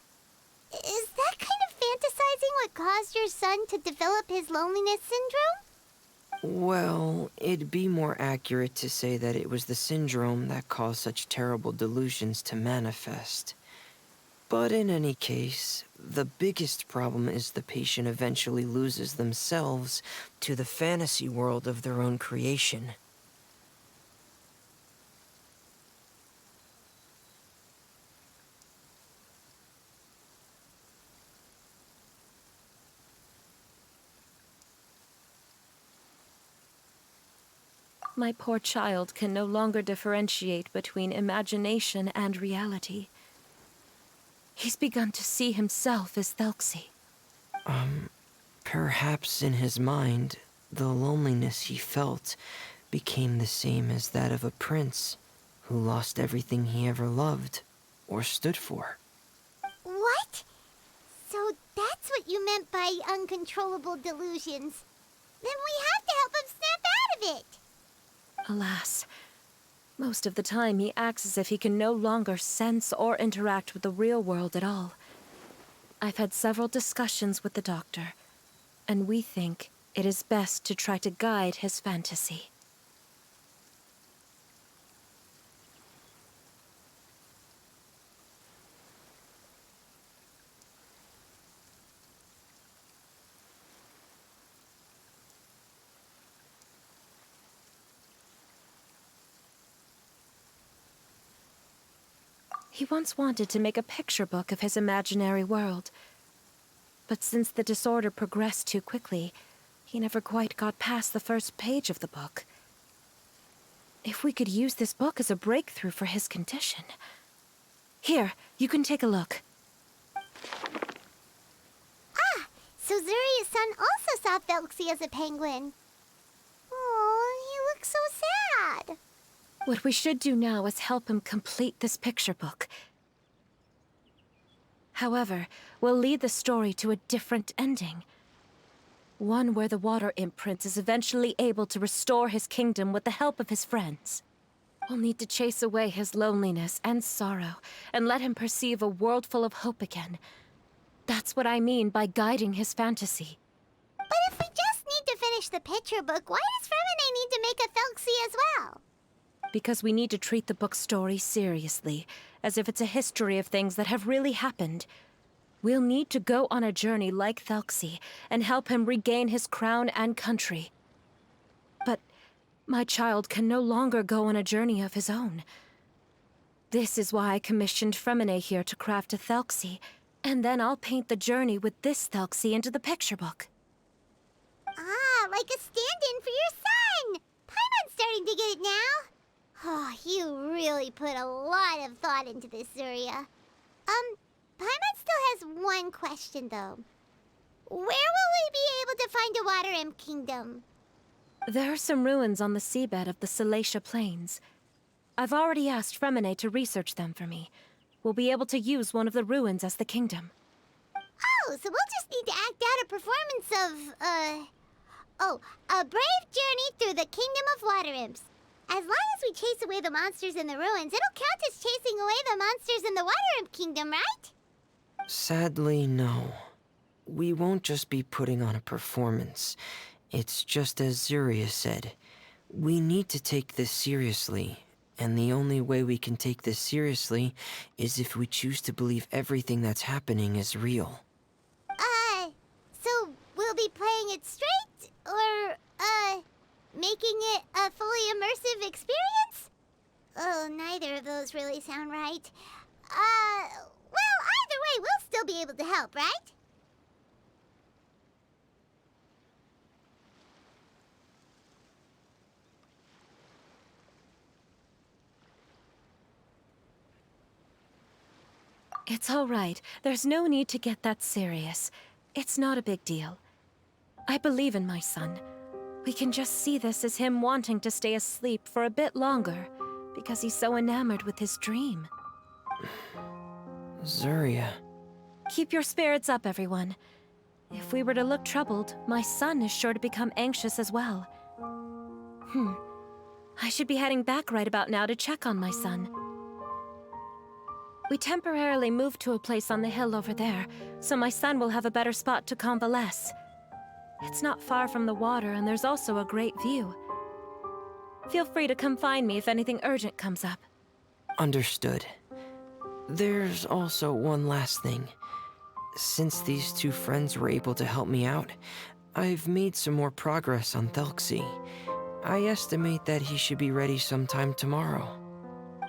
Is that kind of fantasizing what caused your son to develop his loneliness syndrome? Well, it'd be more accurate to say that it was the syndrome that caused such terrible delusions to manifest. But in any case, the biggest problem is the patient eventually loses themselves to the fantasy world of their own creation. My poor child can no longer differentiate between imagination and reality. He's begun to see himself as Thelxie. Perhaps in his mind, the loneliness he felt became the same as that of a prince who lost everything he ever loved or stood for. What? So that's what you meant by uncontrollable delusions. Then we have to help him snap out of it. Alas, most of the time he acts as if he can no longer sense or interact with the real world at all. I've had several discussions with the doctor, and we think it is best to try to guide his fantasy. He once wanted to make a picture book of his imaginary world. But since the disorder progressed too quickly, he never quite got past the first page of the book. If we could use this book as a breakthrough for his condition... Here, you can take a look. Ah, so Zuria's-san also saw Thelxie as a penguin. Oh, he looks so sad. What we should do now is help him complete this picture book. However, we'll lead the story to a different ending. One where the Water Imp Prince is eventually able to restore his kingdom with the help of his friends. We'll need to chase away his loneliness and sorrow, and let him perceive a world full of hope again. That's what I mean by guiding his fantasy. But if we just need to finish the picture book, why does Fremine need to make a Thelxie as well? because we need to treat the book's story seriously, as if it's a history of things that have really happened. We'll need to go on a journey like Thelxie and help him regain his crown and country. But my child can no longer go on a journey of his own. This is why I commissioned Fremine here to craft a Thelxie, and then I'll paint the journey with this Thelxie into the picture book. Ah, like a stand-in for your son! Paimon's starting to get it now. Oh, you really put a lot of thought into this, Zuria. Paimon still has one question, though. Where will we be able to find a Water Imp Kingdom? There are some ruins on the seabed of the Salacia Plains. I've already asked Fremine to research them for me. We'll be able to use one of the ruins as the kingdom. Oh, so we'll just need to act out a performance of, a brave journey through the Kingdom of Water Imps. As long as we chase away the monsters in the ruins, it'll count as chasing away the monsters in the Water Imp Kingdom, right? Sadly, no. We won't just be putting on a performance. It's just as Zuria said. We need to take this seriously, and the only way we can take this seriously is if we choose to believe everything that's happening is real. So we'll be playing it straight, or, making it a fully immersive experience? Oh, neither of those really sound right. Well, either way, we'll still be able to help, right? It's all right. There's no need to get that serious. It's not a big deal. I believe in my son. We can just see this as him wanting to stay asleep for a bit longer, because he's so enamored with his dream. Zuria. Keep your spirits up, everyone. If we were to look troubled, my son is sure to become anxious as well. I should be heading back right about now to check on my son. We temporarily moved to a place on the hill over there, so my son will have a better spot to convalesce. It's not far from the water, and there's also a great view. Feel free to come find me if anything urgent comes up. Understood. There's also one last thing. Since these two friends were able to help me out, I've made some more progress on Thelxie. I estimate that he should be ready sometime tomorrow.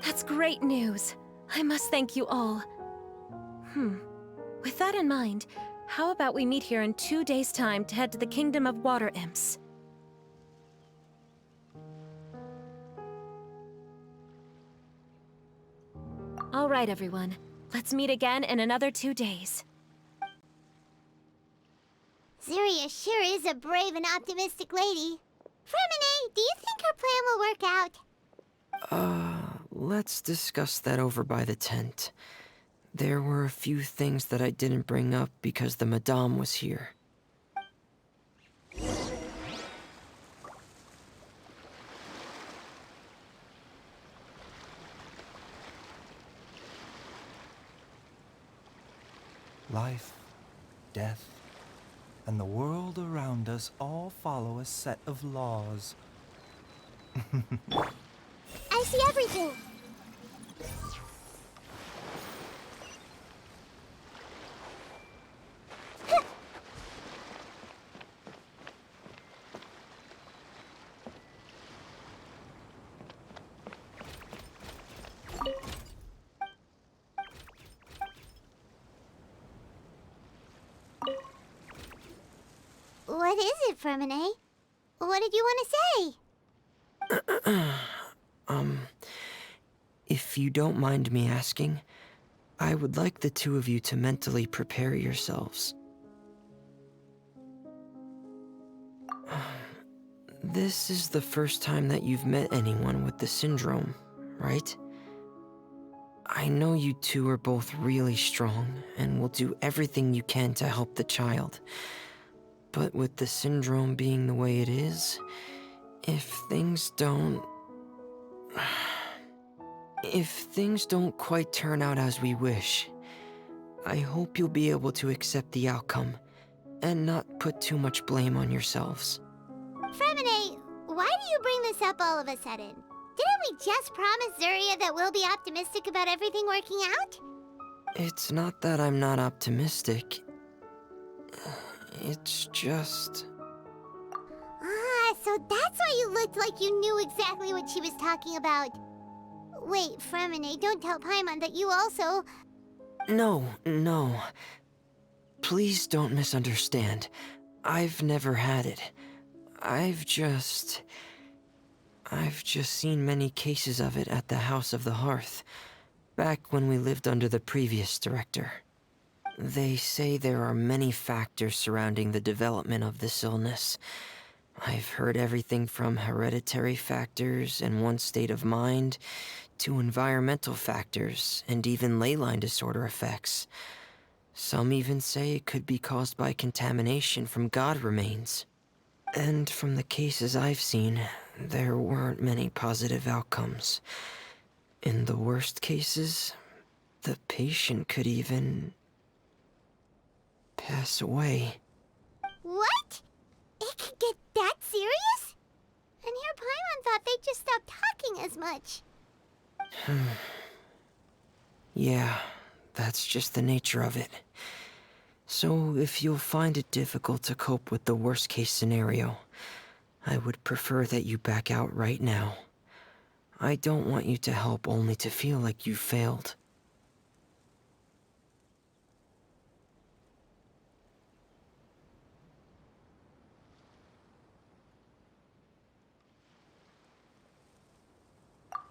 That's great news. I must thank you all. With that in mind, how about we meet here in 2 days' time to head to the Kingdom of Water Imps? All right, everyone. Let's meet again in another 2 days. Zuria sure is a brave and optimistic lady. Fremine, do you think her plan will work out? Let's discuss that over by the tent. There were a few things that I didn't bring up because the Madame was here. Life, death, and the world around us all follow a set of laws. I see everything. What is it, Fremine? What did you want to say? If you don't mind me asking, I would like the two of you to mentally prepare yourselves. This is the first time that you've met anyone with the syndrome, right? I know you two are both really strong and will do everything you can to help the child. But with the syndrome being the way it is, if things don't quite turn out as we wish, I hope you'll be able to accept the outcome and not put too much blame on yourselves. Fremine, why do you bring this up all of a sudden? Didn't we just promise Zuria that we'll be optimistic about everything working out? It's not that I'm not optimistic. It's just... Ah, so that's why you looked like you knew exactly what she was talking about. Wait, Fremine, don't tell Paimon that you also... No. Please don't misunderstand. I've never had it. I've just seen many cases of it at the House of the Hearth, back when we lived under the previous director. They say there are many factors surrounding the development of this illness. I've heard everything from hereditary factors and one's state of mind, to environmental factors, and even ley line disorder effects. Some even say it could be caused by contamination from god remains. And from the cases I've seen, there weren't many positive outcomes. In the worst cases, the patient could even... pass away. What? It could get that serious? And here Paimon thought they'd just stop talking as much. Yeah, that's just the nature of it. So if you'll find it difficult to cope with the worst case scenario, I would prefer that you back out right now. I don't want you to help only to feel like you failed.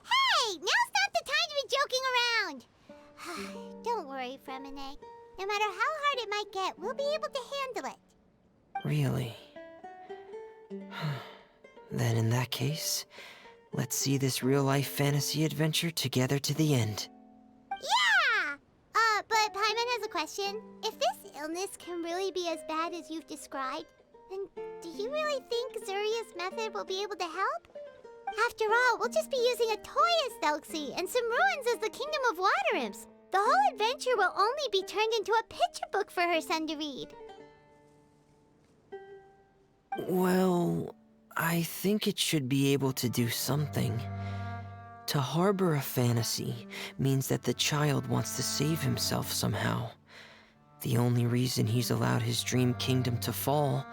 Hey, now's not the time to be joking around. Don't worry, Fremine. No matter how hard it might get, we'll be able to handle it. Really? Then in that case, let's see this real-life fantasy adventure together to the end. Yeah! But Paimon has a question. If this illness can really be as bad as you've described, then do you really think Zuria's method will be able to help? After all, we'll just be using a toy as Thelxie and some ruins as the Kingdom of Water Imps. The whole adventure will only be turned into a picture book for her son to read. Well, I think it should be able to do something. To harbor a fantasy means that the child wants to save himself somehow. The only reason he's allowed his dream kingdom to fall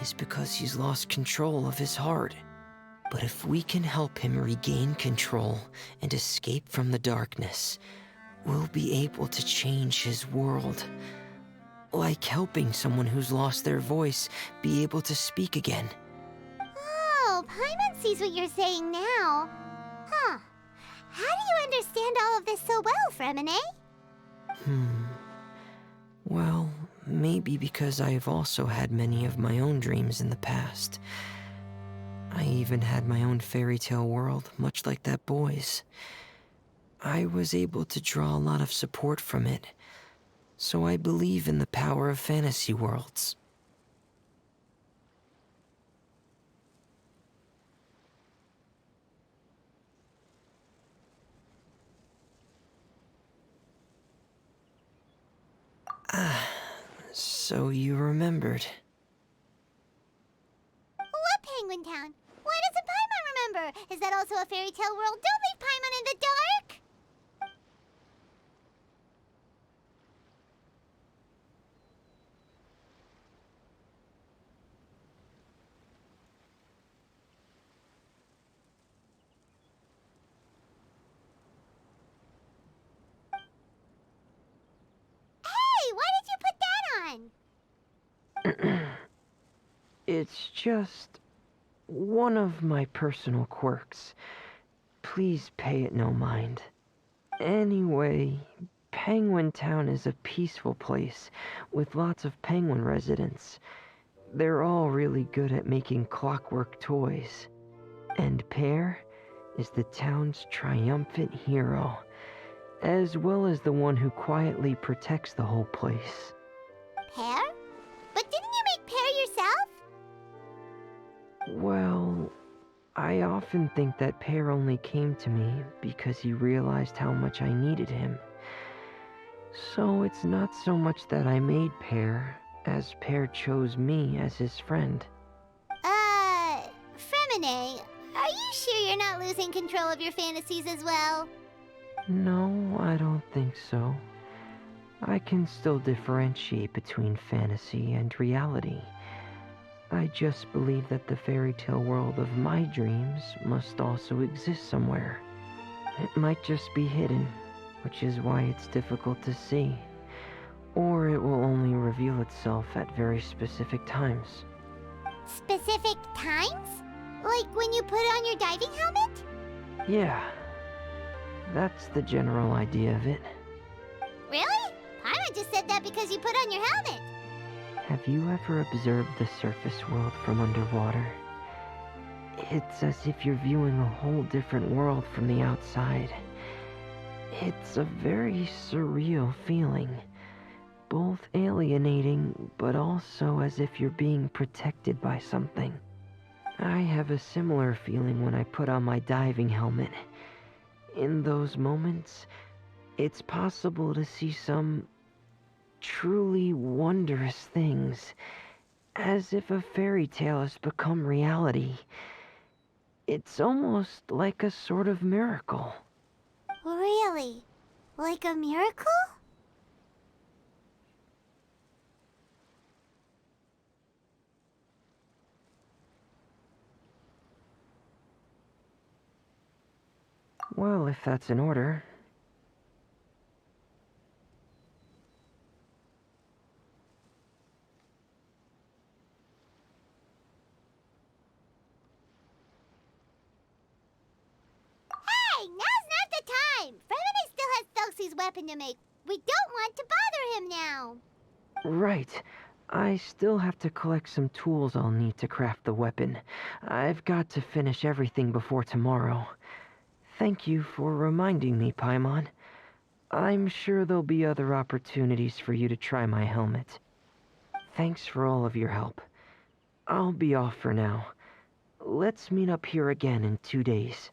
is because he's lost control of his heart. But if we can help him regain control and escape from the darkness, we'll be able to change his world. Like helping someone who's lost their voice be able to speak again. Oh, Paimon sees what you're saying now. Huh. How do you understand all of this so well, Fremine? Well, maybe because I've also had many of my own dreams in the past. I even had my own fairy tale world, much like that boy's. I was able to draw a lot of support from it, so I believe in the power of fantasy worlds. So you remembered. What Penguin Town? Why doesn't Paimon remember? Is that also a fairy tale world? Don't leave Paimon in the dark! Hey, why did you put that on? It's just one of my personal quirks. Please pay it no mind. Anyway, Penguin Town is a peaceful place with lots of penguin residents. They're all really good at making clockwork toys. And Pear is the town's triumphant hero, as well as the one who quietly protects the whole place. Pear? But didn't you make Pear yourself? Well, I often think that Pear only came to me because he realized how much I needed him. So it's not so much that I made Pear, as Pear chose me as his friend. Fremine, are you sure you're not losing control of your fantasies as well? No, I don't think so. I can still differentiate between fantasy and reality. I just believe that the fairy tale world of my dreams must also exist somewhere. It might just be hidden, which is why it's difficult to see. Or it will only reveal itself at very specific times. Specific times? Like when you put on your diving helmet? Yeah, that's the general idea of it. Really? Paimon just said that because you put on your helmet. Have you ever observed the surface world from underwater? It's as if you're viewing a whole different world from the outside. It's a very surreal feeling. Both alienating, but also as if you're being protected by something. I have a similar feeling when I put on my diving helmet. In those moments, it's possible to see some truly wondrous things, as if a fairy tale has become reality. It's almost like a sort of miracle. Really? Like a miracle? Well, if that's in order. Hey, now's not the time! Fremini still has Thelxie's weapon to make. We don't want to bother him now. Right. I still have to collect some tools I'll need to craft the weapon. I've got to finish everything before tomorrow. Thank you for reminding me, Paimon. I'm sure there'll be other opportunities for you to try my helmet. Thanks for all of your help. I'll be off for now. Let's meet up here again in 2 days.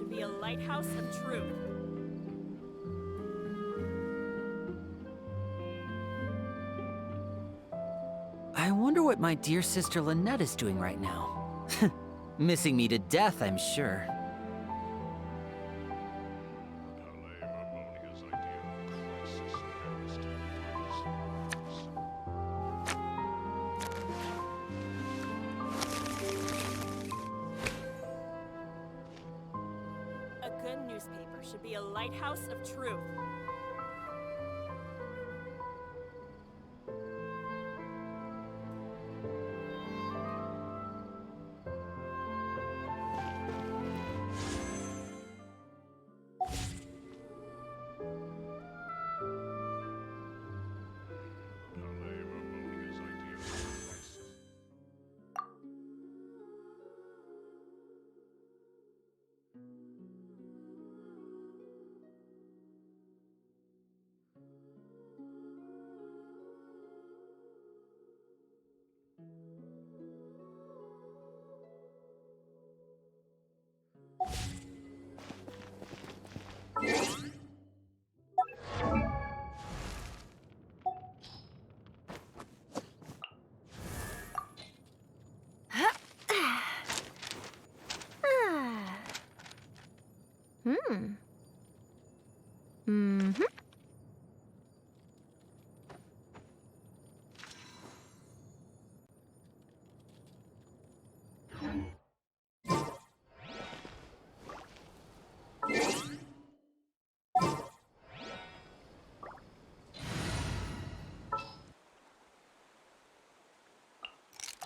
should be a lighthouse of truth. I wonder what my dear sister Lynette is doing right now. Missing me to death, I'm sure. A good newspaper should be a lighthouse of truth.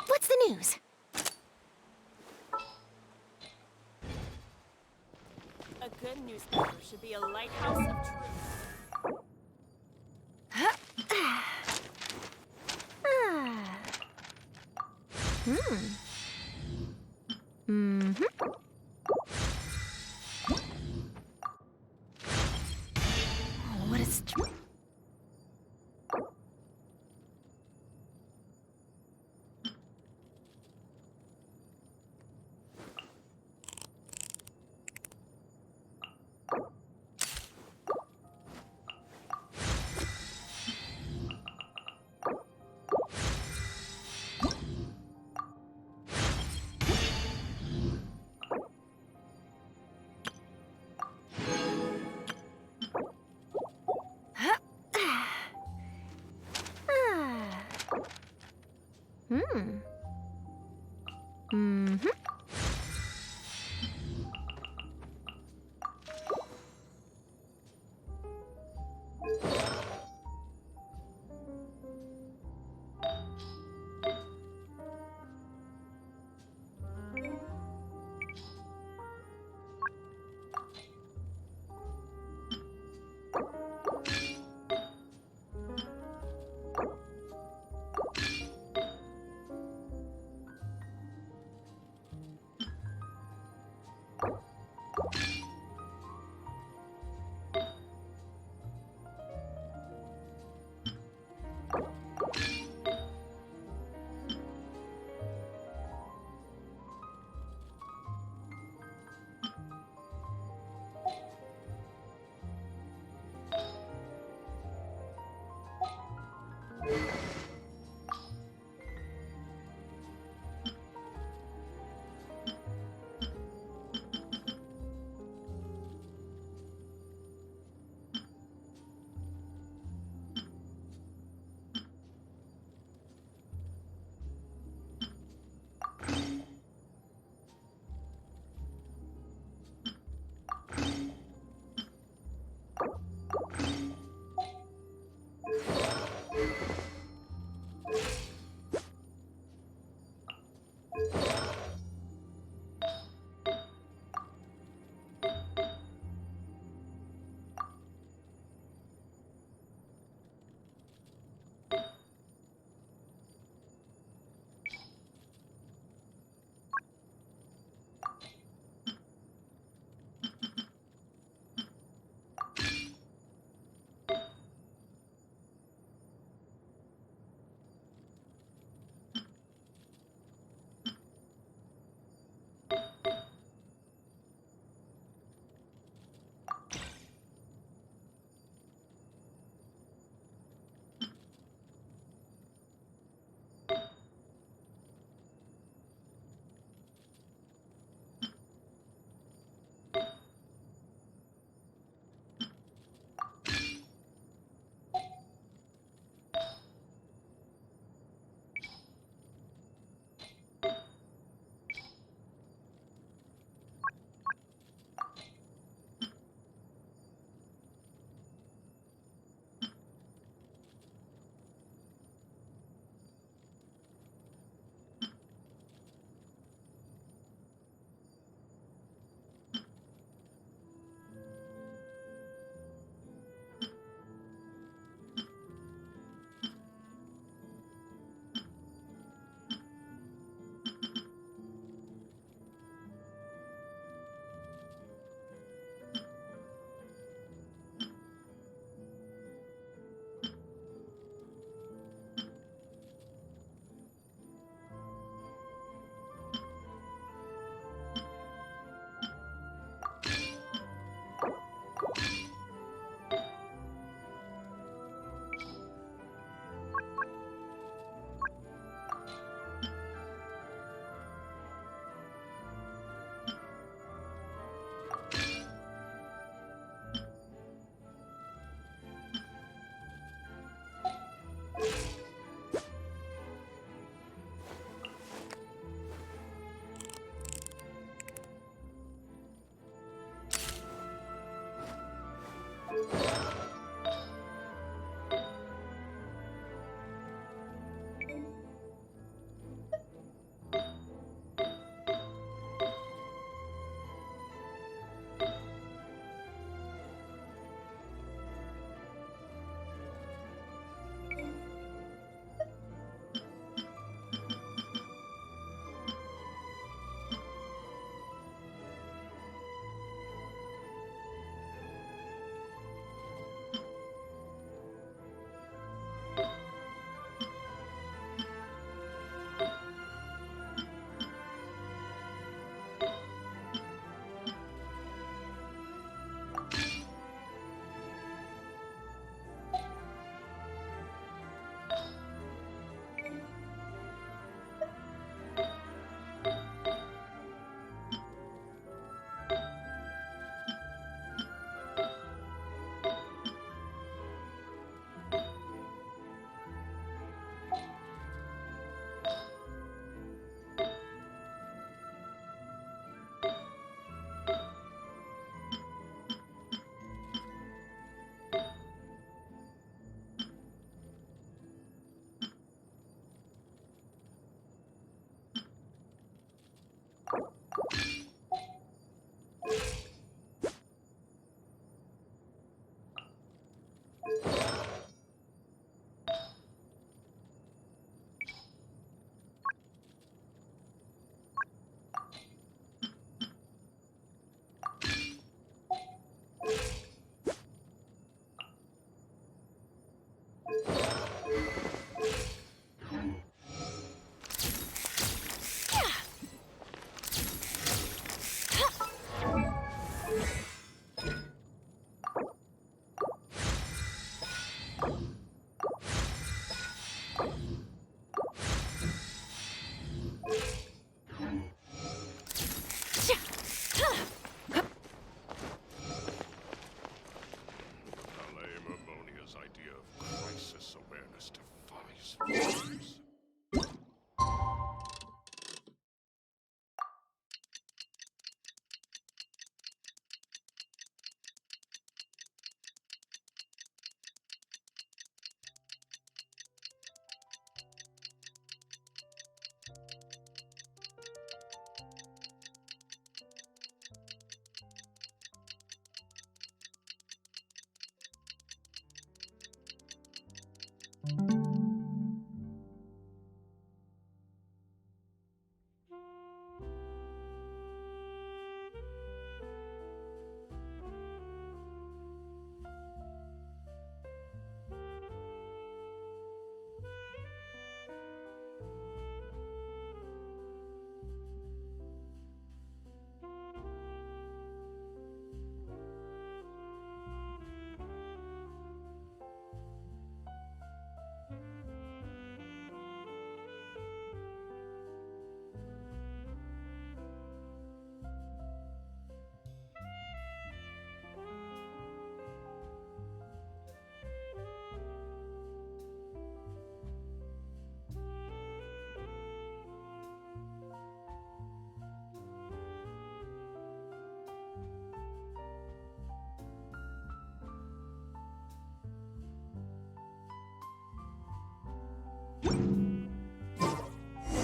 What's the news? A good newspaper should be a lighthouse of truth. What is...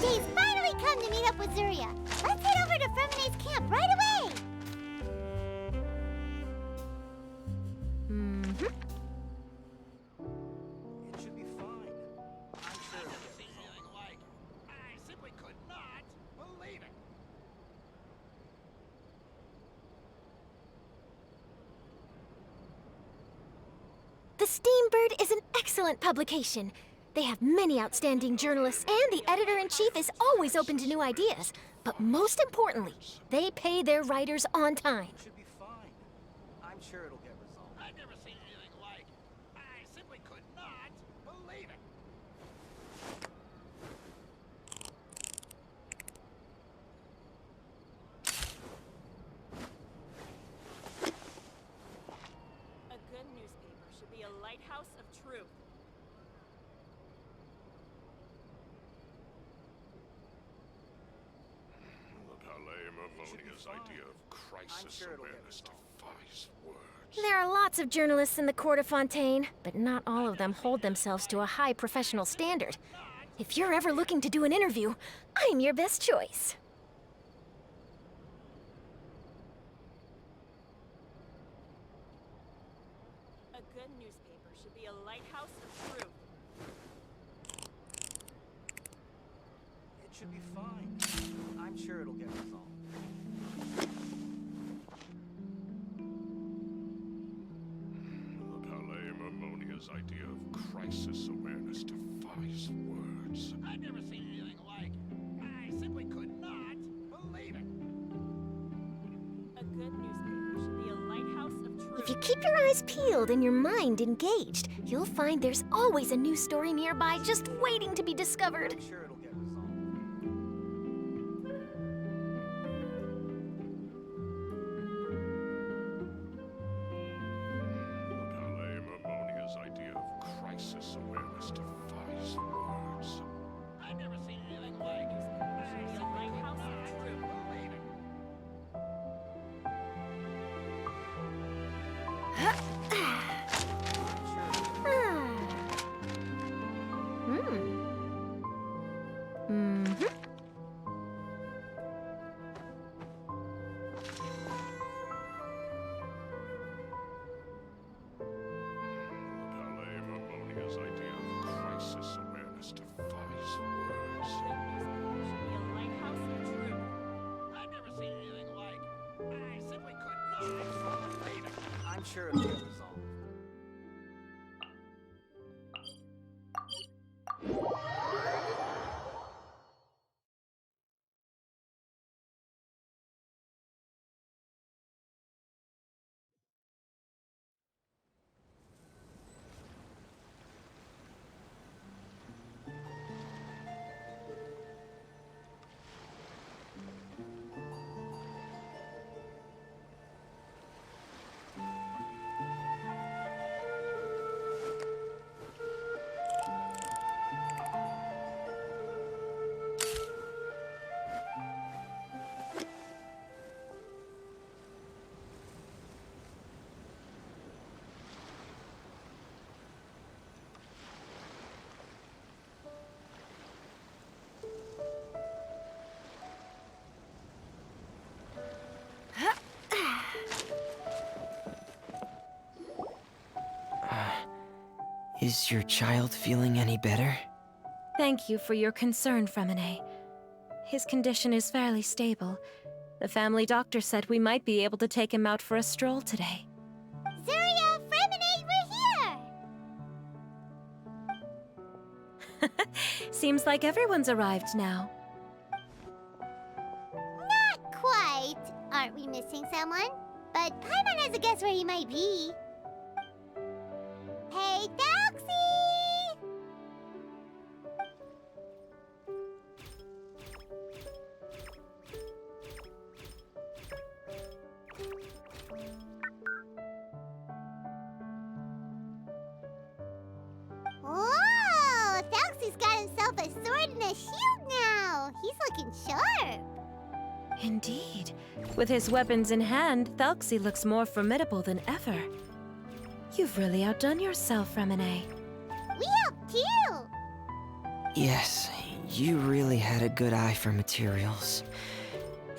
Day's finally come to meet up with Zuria. Let's head over to Fremene's camp right away! Mm-hmm. It should be fine. I'm sure it'll get resolved. I simply could not believe it. The Steambird is an excellent publication. They have many outstanding journalists, and the editor-in-chief is always open to new ideas. But most importantly, they pay their writers on time. It should be fine. I'm sure it'll get resolved. I've never seen anything like. I simply could not believe it. A good newspaper should be a lighthouse of truth. The Palais Ammonia's idea of crisis sure it'll get awareness defies words. There are lots of journalists in the court of Fontaine, but not all of them hold themselves to a high professional standard. If you're ever looking to do an interview, I'm your best choice. A good newspaper should be a lighthouse of truth. It should be fine. I'm sure it'll get resolved. The Palais Ammonia's idea of crisis awareness defies words. I've never seen anything like. I simply could not believe it. A good newspaper should be a lighthouse of truth. If you keep your eyes peeled and your mind engaged, you'll find there's always a new story nearby just waiting to be discovered. I'm sure it'll get resolved. The Palais Ammonia's idea of crisis awareness defies words. I've never seen anything like. I Should be a simply could lighthouse not of truth. believe it. Mm-hmm. The Palais Ammonia's idea of crisis awareness defies words. Should be a lighthouse of truth. I've never seen anything like. I simply could not believe it. I'm sure it'll get resolved. Is your child feeling any better? Thank you for your concern, Fremine. His condition is fairly stable. The family doctor said we might be able to take him out for a stroll today. Zuria, Fremine, we're here! Seems like everyone's arrived now. Not quite. Aren't we missing someone? But Paimon has a guess where he might be. Hey, Thalxie! Whoa! Thalxie's got himself a sword and a shield now! He's looking sharp! Indeed. With his weapons in hand, Thalxie looks more formidable than ever. You've really outdone yourself, Fremine. We helped you! Yes, you really had a good eye for materials.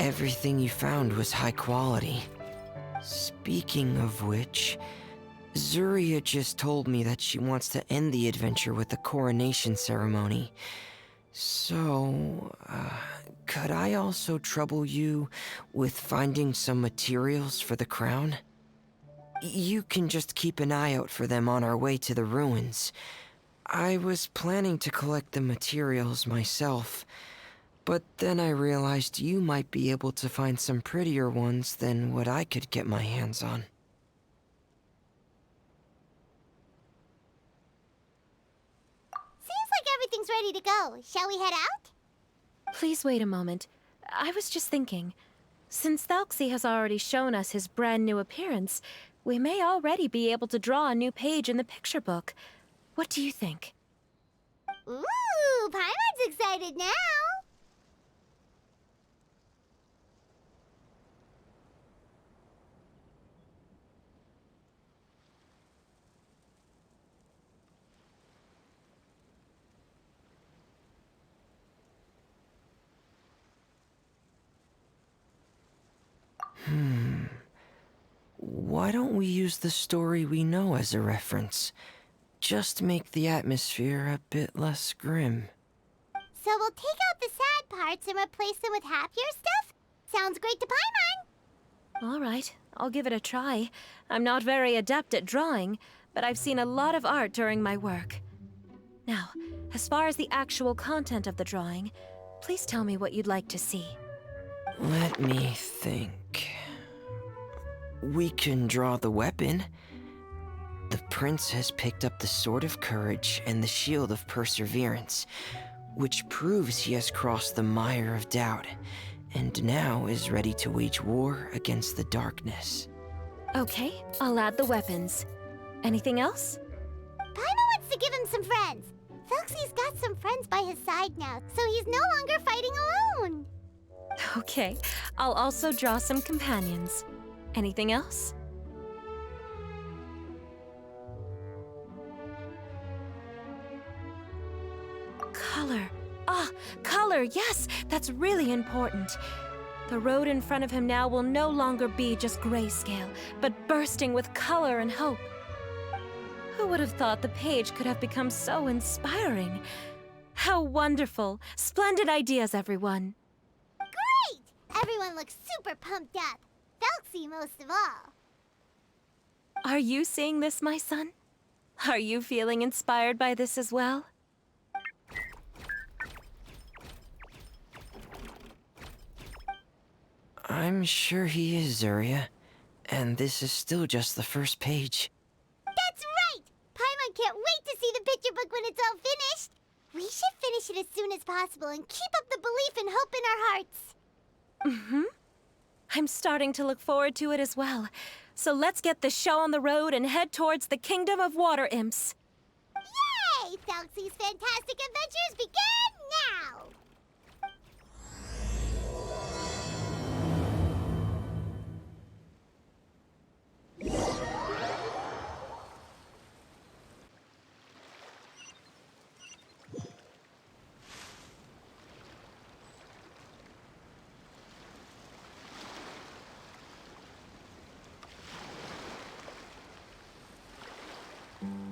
Everything you found was high quality. Speaking of which, Zuria just told me that she wants to end the adventure with the coronation ceremony. So, could I also trouble you with finding some materials for the crown? You can just keep an eye out for them on our way to the ruins. I was planning to collect the materials myself, but then I realized you might be able to find some prettier ones than what I could get my hands on. Seems like everything's ready to go. Shall we head out? Please wait a moment. I was just thinking. Since Thalxie has already shown us his brand new appearance, we may already be able to draw a new page in the picture book. What do you think? Ooh, Paimon's excited now! Why don't we use the story we know as a reference? Just make the atmosphere a bit less grim. So we'll take out the sad parts and replace them with happier stuff? Sounds great to Paimon! All right, I'll give it a try. I'm not very adept at drawing, but I've seen a lot of art during my work. Now, as far as the actual content of the drawing, please tell me what you'd like to see. Let me think. We can draw the weapon. The prince has picked up the Sword of Courage and the Shield of Perseverance, which proves he has crossed the mire of doubt, and now is ready to wage war against the darkness. Okay, I'll add the weapons. Anything else? Paimon wants to give him some friends. Thalxie's got some friends by his side now, so he's no longer fighting alone. Okay, I'll also draw some companions. Anything else? Color. Ah, color, yes! That's really important. The road in front of him now will no longer be just grayscale, but bursting with color and hope. Who would have thought the page could have become so inspiring? How wonderful! Splendid ideas, everyone! Great! Everyone looks super pumped up. Thalxie most of all. Are you seeing this, my son? Are you feeling inspired by this as well? I'm sure he is, Zuria. And this is still just the first page. That's right! Paimon can't wait to see the picture book when it's all finished. We should finish it as soon as possible and keep up the belief and hope in our hearts. Mm-hmm. I'm starting to look forward to it as well. So let's get the show on the road and head towards the Kingdom of Water Imps. Yay! Thalxie's fantastic adventures begin now!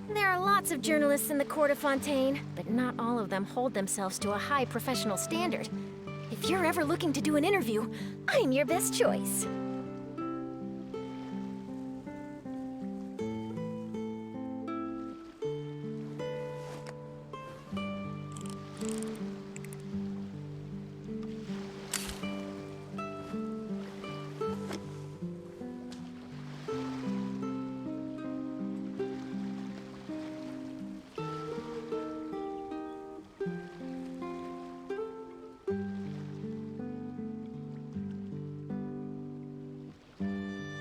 There are lots lots of journalists in the court of Fontaine, but not all of them hold themselves to a high professional standard. If you're ever looking to do an interview, I'm your best choice.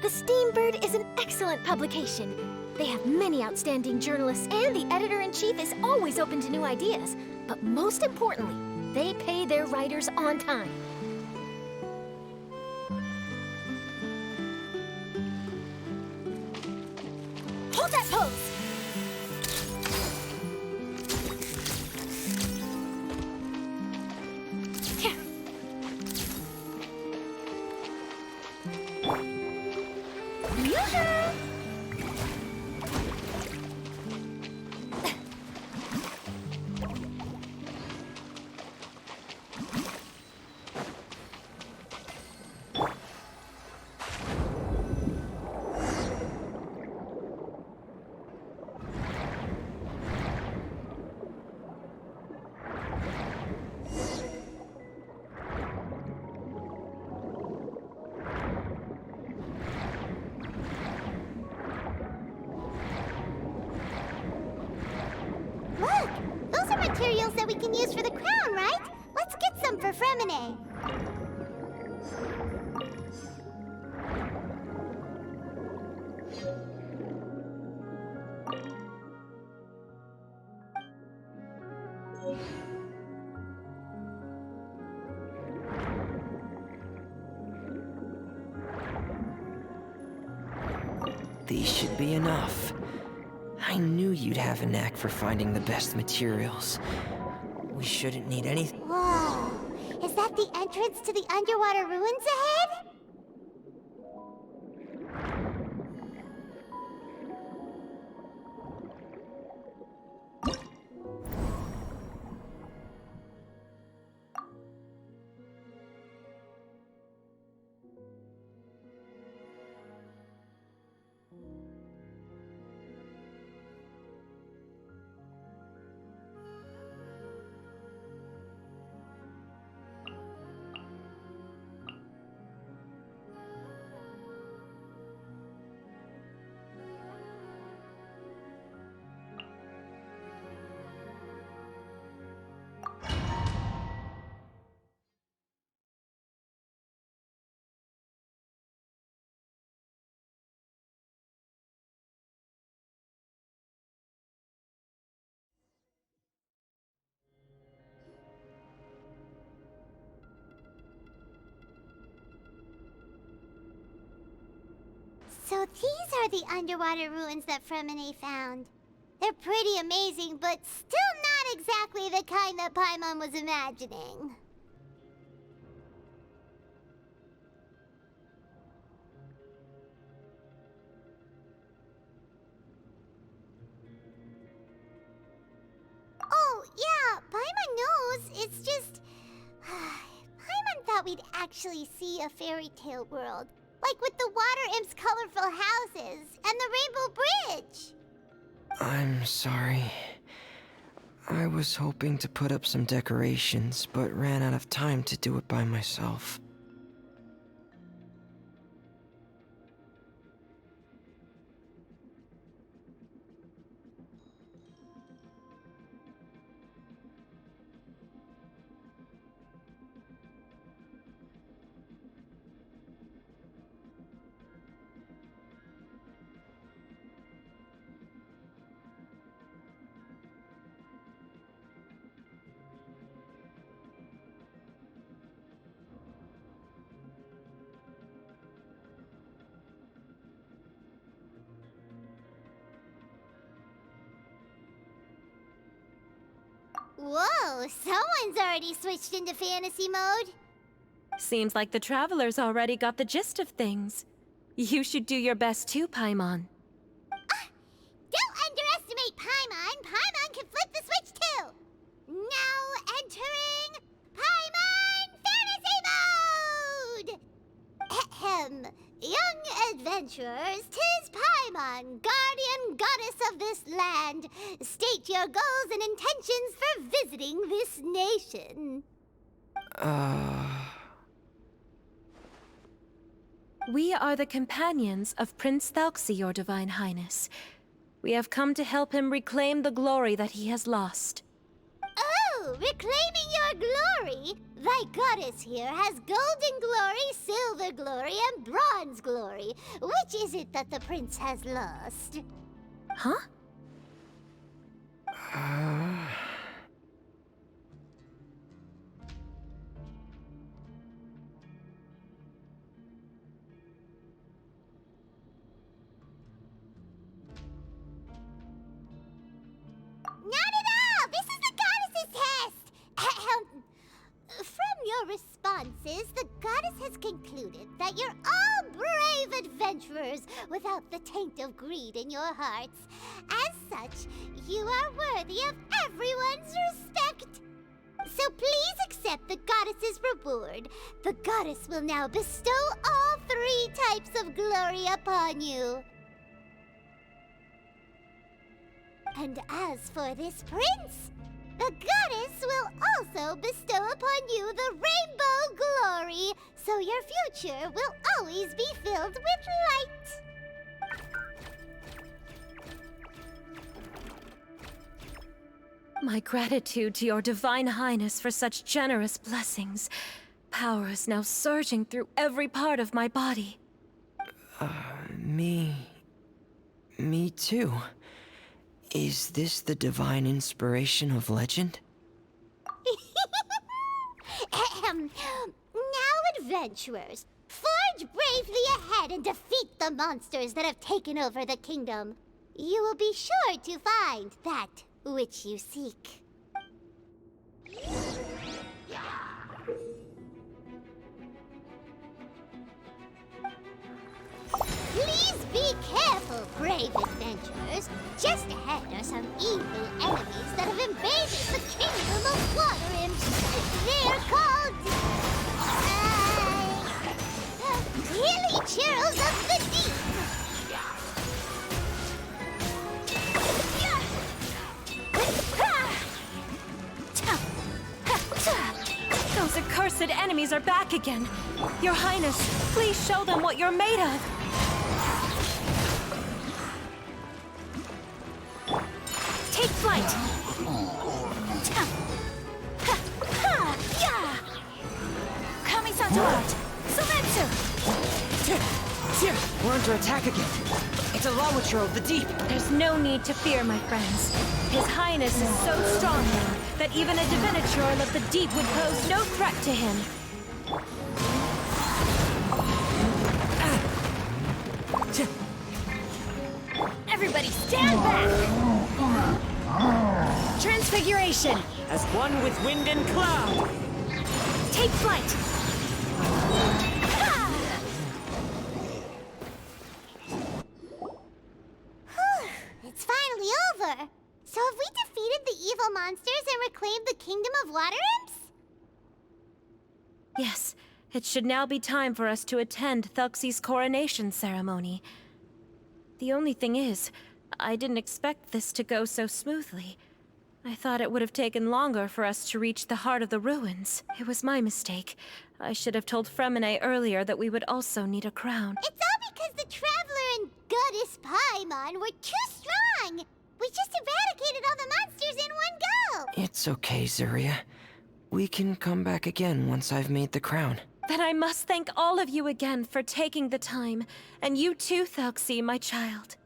The Steambird is an excellent publication. They have many outstanding journalists, and the editor-in-chief is always open to new ideas. But most importantly, they pay their writers on time. Hold that pose! Look! Those are materials that we can use for the crown, right? Let's get some for Fremine. These should be enough. I knew you'd have a knack for finding the best materials. We shouldn't need anything. Whoa! Is that the entrance to the underwater ruins ahead? So these are the underwater ruins that Fremine found. They're pretty amazing, but still not exactly the kind that Paimon was imagining. Oh, yeah, Paimon knows. It's just... Paimon thought we'd actually see a fairy tale world. Like with the water imp's colorful houses and the rainbow bridge. I'm sorry. I was hoping to put up some decorations, but ran out of time to do it by myself. Whoa, someone's already switched into fantasy mode. Seems like the travelers already got the gist of things. You should do your best too, Paimon. Don't underestimate Paimon. adventurers, 'tis Paimon, guardian goddess of this land. State your goals and intentions for visiting this nation. We are the companions of Prince Thalxi, your Divine Highness. We have come to help him reclaim the glory that he has lost. Oh, reclaiming your glory! Thy goddess here has golden glory, silver glory, and bronze glory. Which is it that the prince has lost? Huh? Not at all! This is the goddess's test! Ahem. From your responses, the goddess has concluded that you're all brave adventurers without the taint of greed in your hearts. As such, you are worthy of everyone's respect. So please accept the goddess's reward. The goddess will now bestow all 3 types of glory upon you. And as for this prince, the goddess will also bestow upon you the rainbow glory, so your future will always be filled with light. My gratitude to your Divine Highness for such generous blessings. Power is now surging through every part of my body. Me too. Is this the divine inspiration of legend? Ahem. Now, adventurers, forge bravely ahead and defeat the monsters that have taken over the kingdom. You will be sure to find that which you seek. Please be careful, brave adventurers. Just ahead are some evil enemies that have invaded the kingdom of water imps. They're called... Hilly Churls of the Deep. Those accursed enemies are back again. Your Highness, please show them what you're made of. Take flight! Kamisato out! Sumetsu! We're under attack again. It's a Lawachiro of the deep. There's no need to fear, my friends. His Highness is so strong now that even a Divinichurl of the deep would pose no threat to him. Everybody stand back! Transfiguration! As one with wind and cloud. Take flight! It's finally over. So have we defeated the evil monsters and reclaimed the kingdom of water imps? Yes, it should now be time for us to attend Thalxi's coronation ceremony. The only thing is, I didn't expect this to go so smoothly. I thought it would have taken longer for us to reach the heart of the ruins. It was my mistake. I should have told Fremine earlier that we would also need a crown. It's all because the Traveler and Goddess Paimon were too strong! We just eradicated all the monsters in one go! It's okay, Zuria. We can come back again once I've made the crown. Then I must thank all of you again for taking the time. And you too, Thalxi, my child.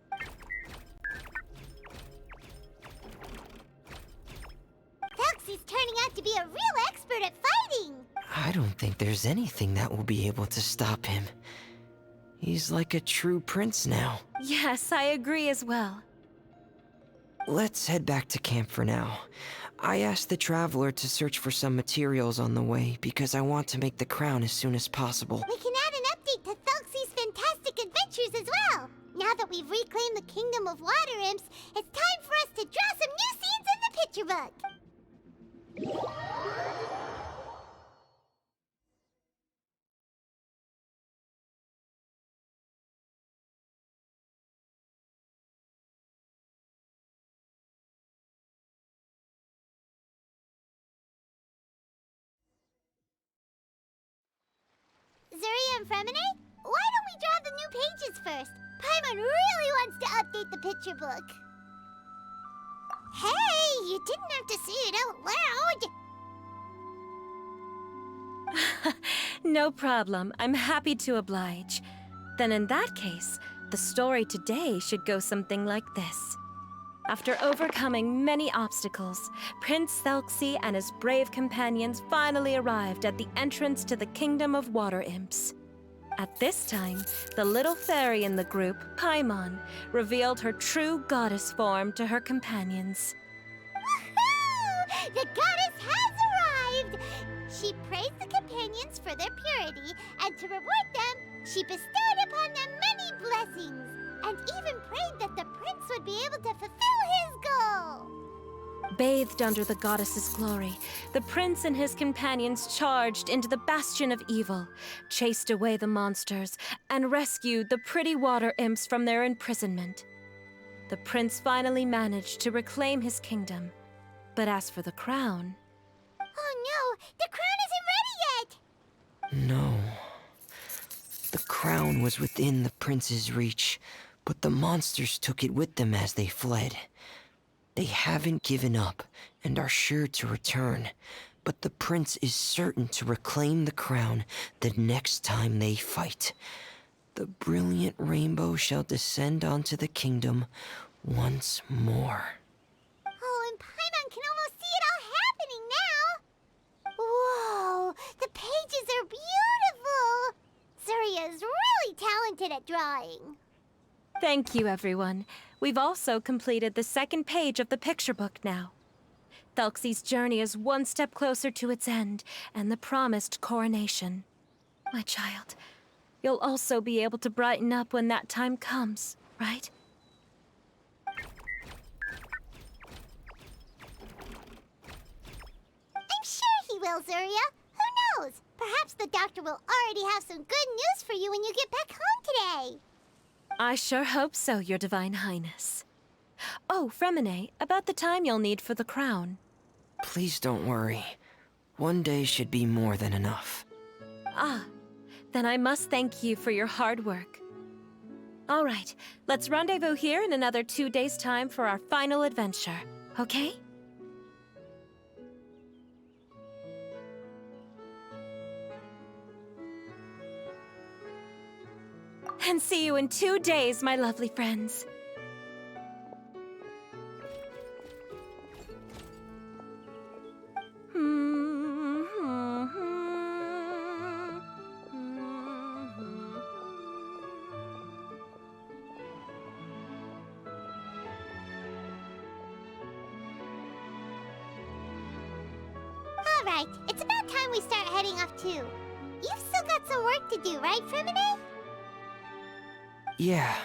Thalxi's turning out to be a real expert at fighting! I don't think there's anything that will be able to stop him. He's like a true prince now. Yes, I agree as well. Let's head back to camp for now. I asked the Traveler to search for some materials on the way because I want to make the crown as soon as possible. We can add an update to Thalxi's fantastic adventures as well! Now that we've reclaimed the kingdom of water imps, it's time for us to draw some new scenes in the picture book! am, Fremine. Why don't we draw the new pages first? Paimon really wants to update the picture book. Hey, you didn't have to say it out loud. No problem. I'm happy to oblige. Then in that case, the story today should go something like this. After overcoming many obstacles, Prince Thelxie and his brave companions finally arrived at the entrance to the Kingdom of Water Imps. At this time, the little fairy in the group, Paimon, revealed her true goddess form to her companions. Woohoo! The goddess has arrived! She praised the companions for their purity, and to reward them, she bestowed upon them many blessings, and even prayed that the prince would be able to fulfill his goal. Bathed under the goddess's glory, the prince and his companions charged into the bastion of evil, chased away the monsters, and rescued the pretty water imps from their imprisonment. The prince finally managed to reclaim his kingdom. But as for the crown... Oh no! The crown isn't ready yet! No. The crown was within the prince's reach, but the monsters took it with them as they fled. They haven't given up and are sure to return, but the prince is certain to reclaim the crown the next time they fight. The brilliant rainbow shall descend onto the kingdom once more. Oh, and Paimon can almost see it all happening now! Whoa! The pages are beautiful! Zuria's really talented at drawing. Thank you, everyone. We've also completed the second page of the picture book now. Thelxie's journey is one step closer to its end and the promised coronation. My child, you'll also be able to brighten up when that time comes, right? I'm sure he will, Zuria. Who knows? Perhaps the doctor will already have some good news for you when you get back home today. I sure hope so, Your Divine Highness. Oh, Fremine, about the time you'll need for the crown. Please don't worry. One day should be more than enough. Ah, then I must thank you for your hard work. All right, let's rendezvous here in another 2 days' time for our final adventure, okay? And see you in 2 days, my lovely friends. Alright, it's about time we start heading off too. You've still got some work to do, right, Fremine? Yeah,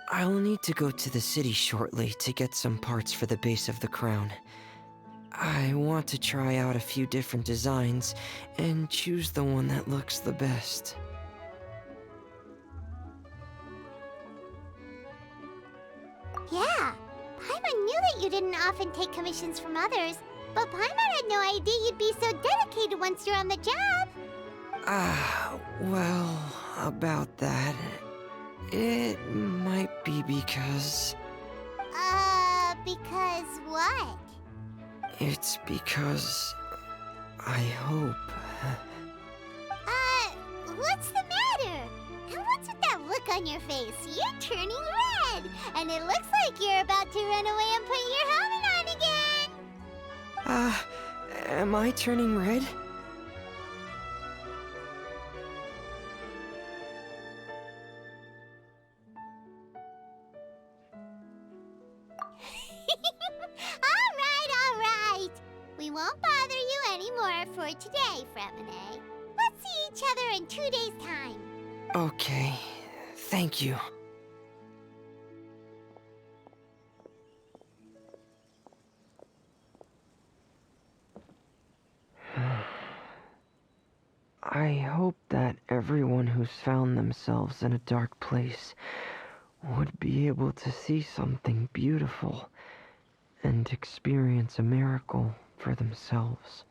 I'll need to go to the city shortly to get some parts for the base of the crown. I want to try out a few different designs and choose the one that looks the best. Yeah, Paimon knew that you didn't often take commissions from others, but Paimon had no idea you'd be so dedicated once you're on the job. Well, about that... It might be because... Because what? It's because... I hope... What's the matter? And what's with that look on your face? You're turning red! And it looks like you're about to run away and put your helmet on again! Am I turning red? Alright. We won't bother you anymore for today, Fremine. Let's see each other in 2 days' time. Okay, thank you. I hope that everyone who's found themselves in a dark place would be able to see something beautiful and experience a miracle for themselves.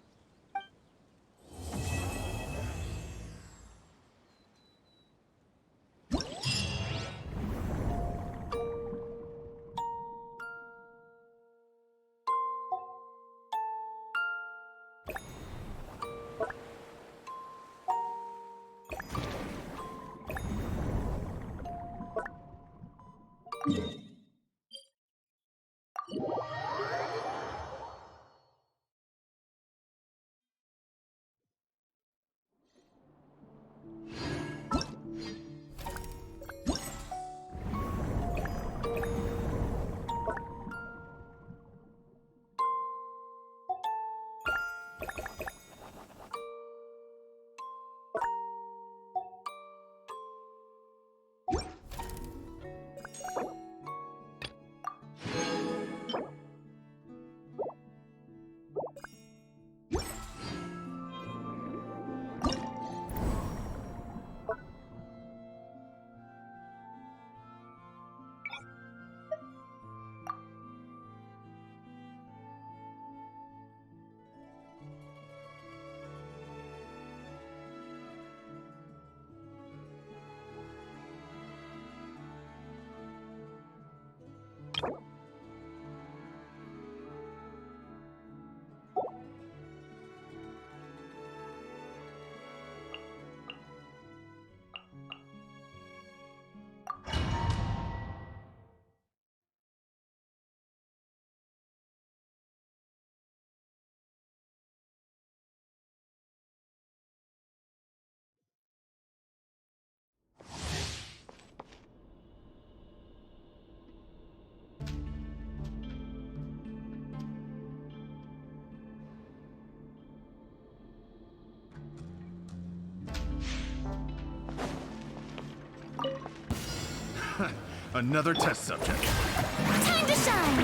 Another test subject. Time to shine!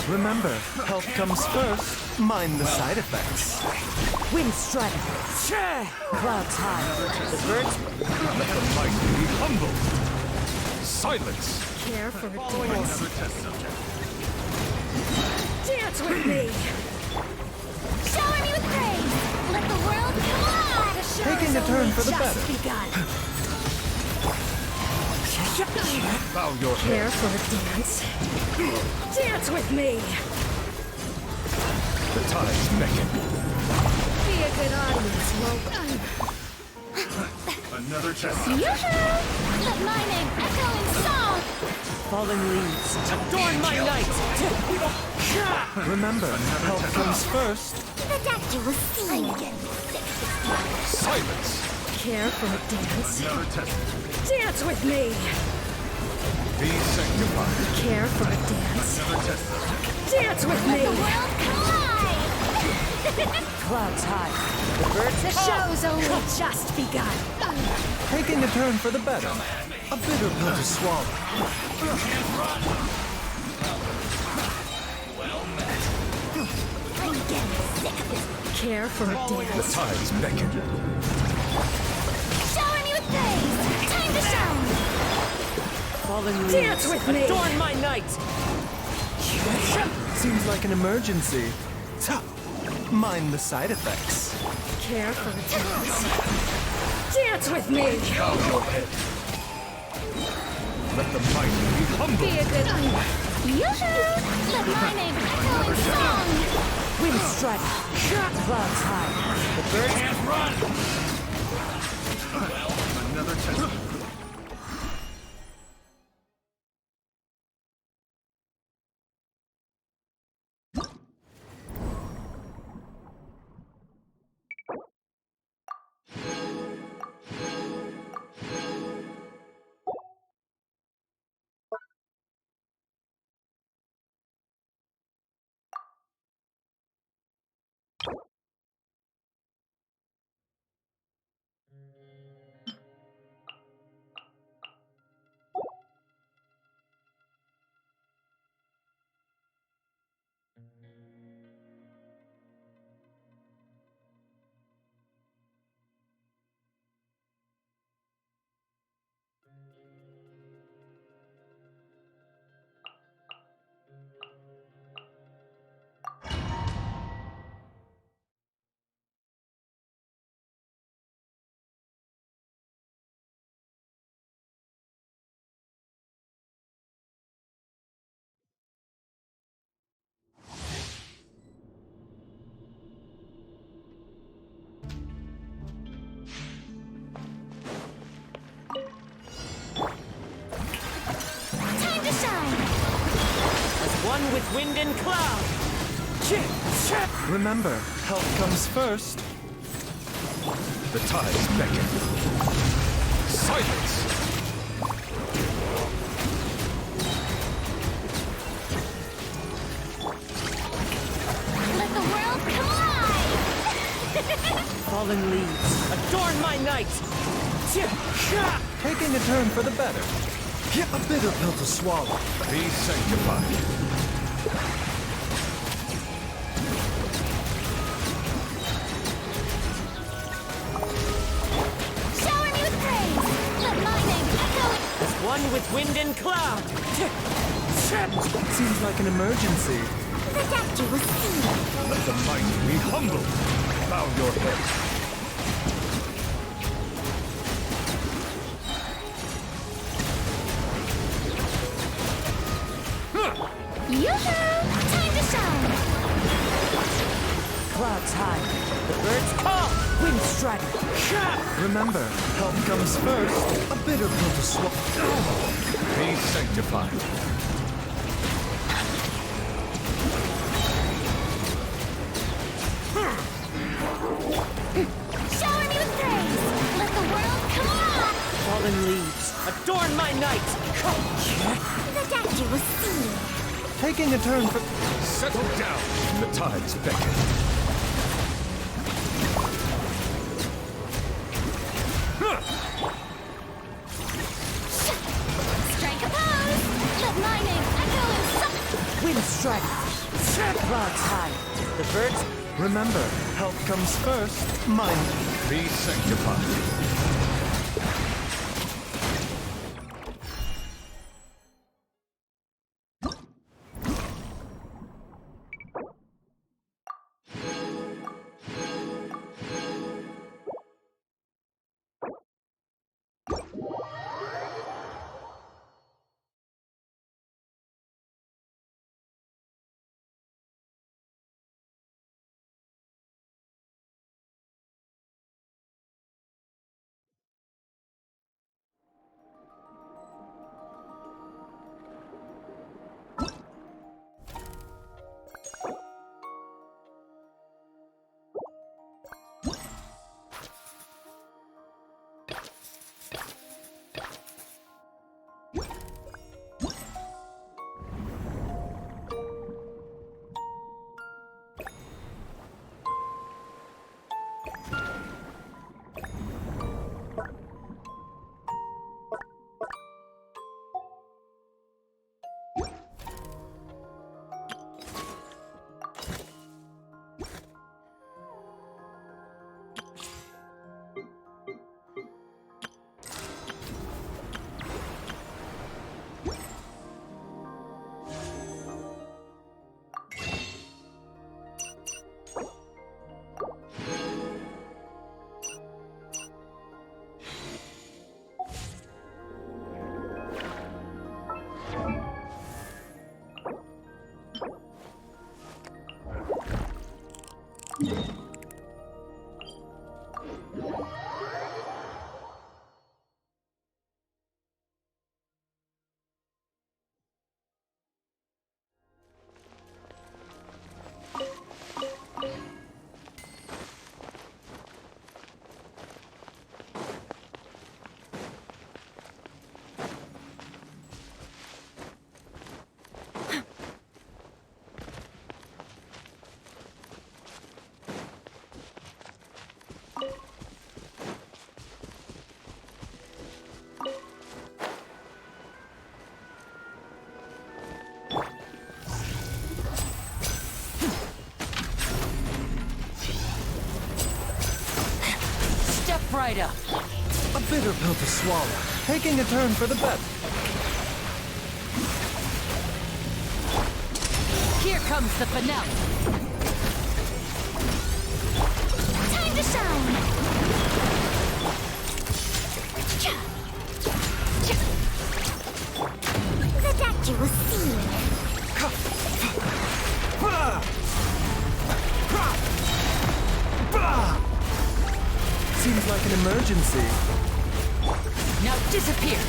Remember, health comes first. Mind the side effects. Wind strike. Clouds high. The birds. Let the mighty be humble. Silence. Care for a Another test subject. Dance with me. Shower me with praise! Let the world collide! The show Taking a has turn only for the just better. begun. Bow your head. Care for a dance? Dance with me. The tides beckon. Be a good audience, won't Another test subject. Yoo-hoo! Let my name echo in song! Falling leaves. Adorn my night. Remember, health comes first. The doctor will see you. I'm getting sick. Silence. Care for a dance? Another test. Dance with me. Be sanctified. Care for a dance? Another test subject. Dance with me. The world collide! Clouds high. The birds. The show's only just begun. Taking a turn for the better. A bitter pill to swallow. I'm getting sick of this. Care for a The dance? tides beckon. Shower me with praise! Time to shine! Falling leaves. Dance with me. Adorn my night. Seems like an emergency. Mind the side effects. Care for a dance? Dance with me. Bow your head. Let the mighty be humble. Be a good Yoo-hoo! Let my name echo in song! Wind strike. Clouds high. The birds. Can't run. Another test. with wind and cloud. Remember, help comes first. The tides beckon. Silence! Let the world collide! Fallen leaves, adorn my night. Taking a turn for the better. A bitter pill to swallow. Be sanctified. Shower me with praise! Let my name echo! As one with wind and cloud. Seems like an emergency. The death you will see! Let the mighty be humble. Bow your head. Yoo-hoo! Time to shine! Clouds high, the birds call. Wind strike. Remember, help comes first. A bitter pill to swallow. Be sanctified. Shower me with praise! Let the world collide! Fallen leaves, adorn my night. The death you will see! Taking a turn for... Settle down. The tides beckon. Strike a pose! Let my name echo in some... Wind strike. Clouds high, the birds. Remember, help comes first. Mind. Be sanctified. Right up. A bitter pill to swallow. Taking a turn for the better. Here comes the finale. Time to shine! The death you will see! Seems like an emergency. Now disappear.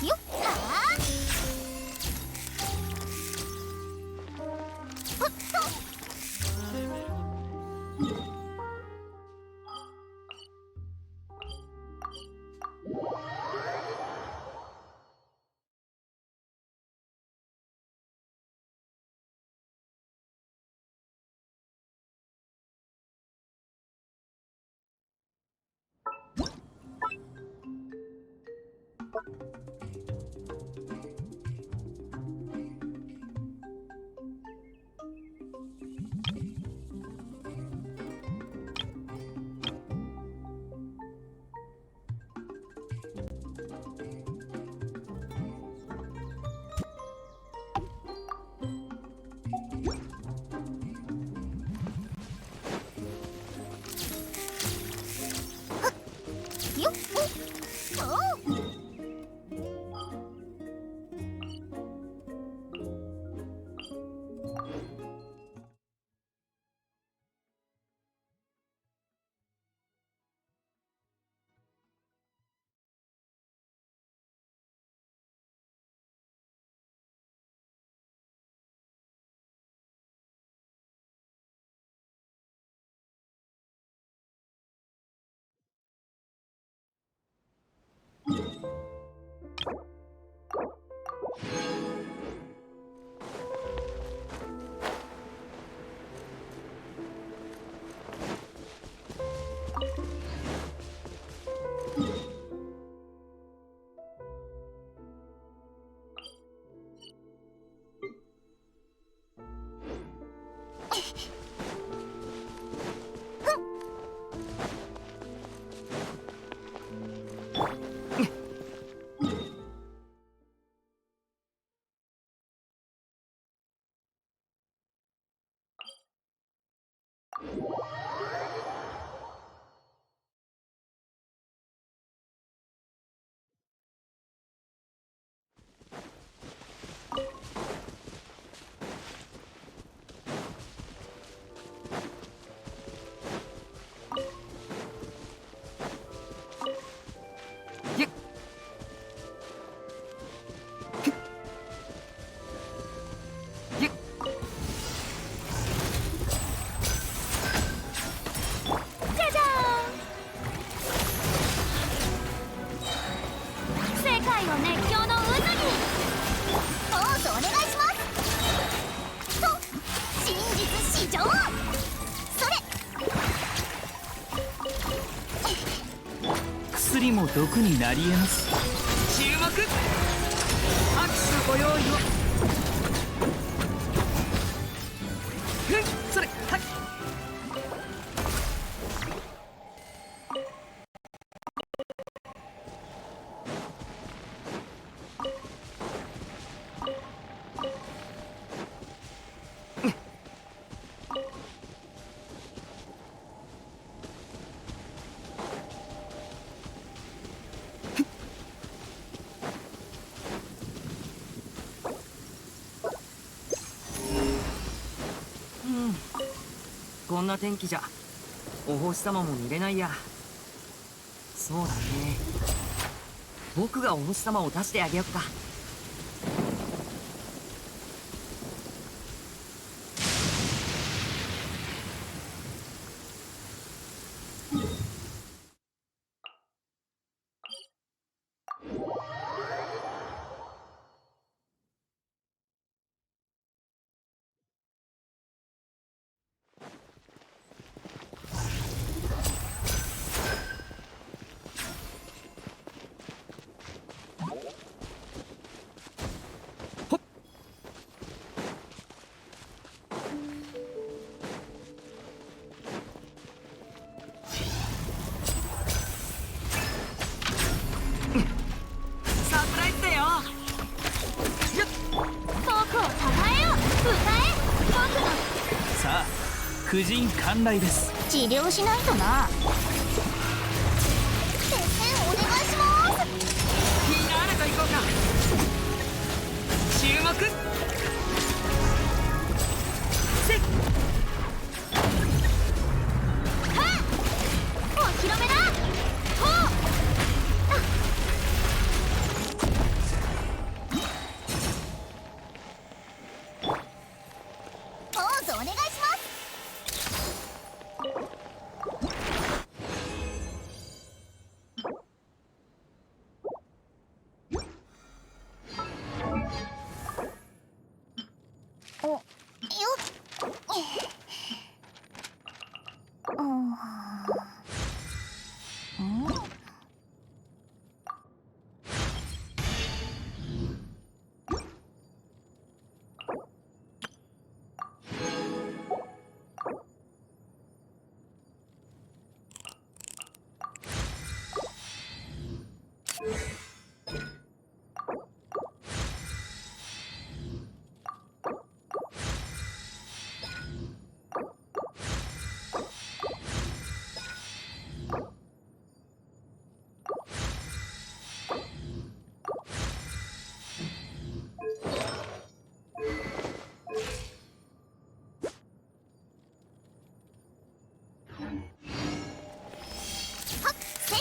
よっはあほっよっおお薬も毒になり得ます。注目、拍手ご用意を。ふん、それ、はい。こんな天気じゃお星様も見れないや。そうだね、僕がお星様を出してあげよっか。さあ婦人観来です。治療しないとな。先生お願いします。フィナーレと行こうか。注目。せっはっお披露目だ。ほうポーズお願いします。およっはっせい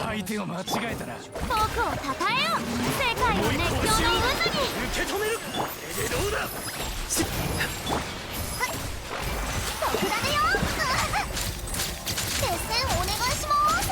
相手を間違えたら僕をたたえよ世界の熱狂の渦に受け止める。どうだ。特ダネよ決戦お願いします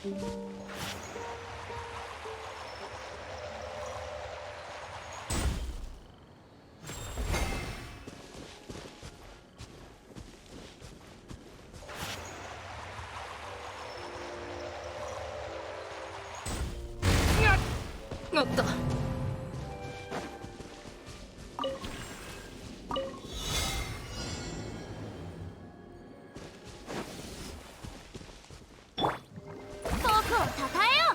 おっと。僕をたたえよ。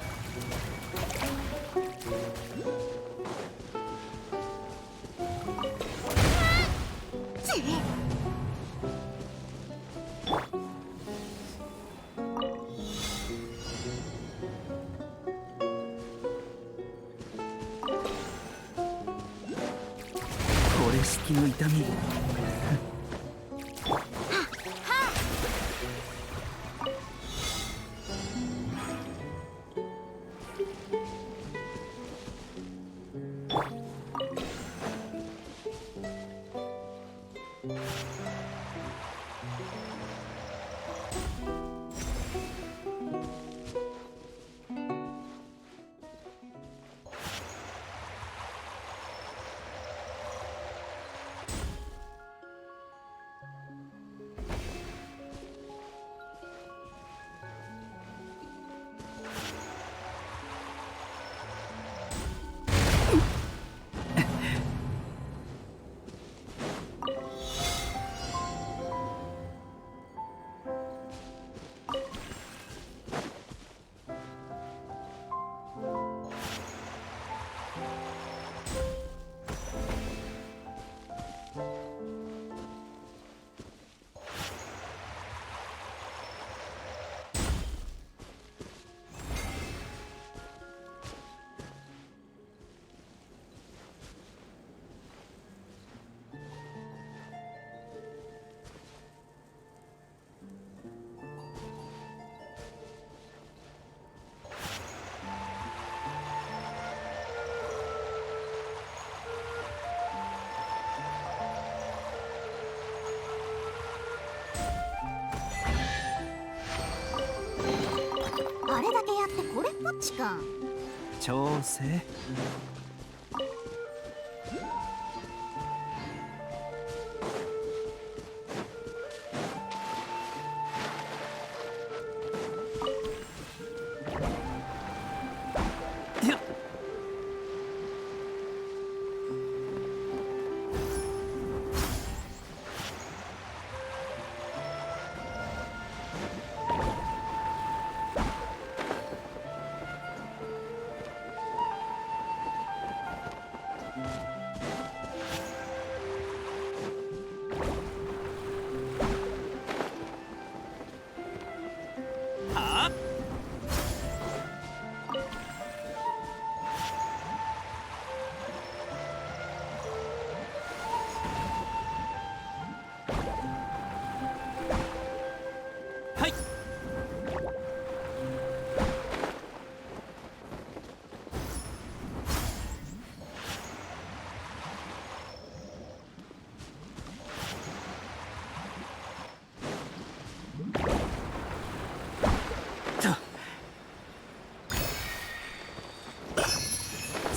これ式の痛み。あれだけやってこれっぽっちか。調整。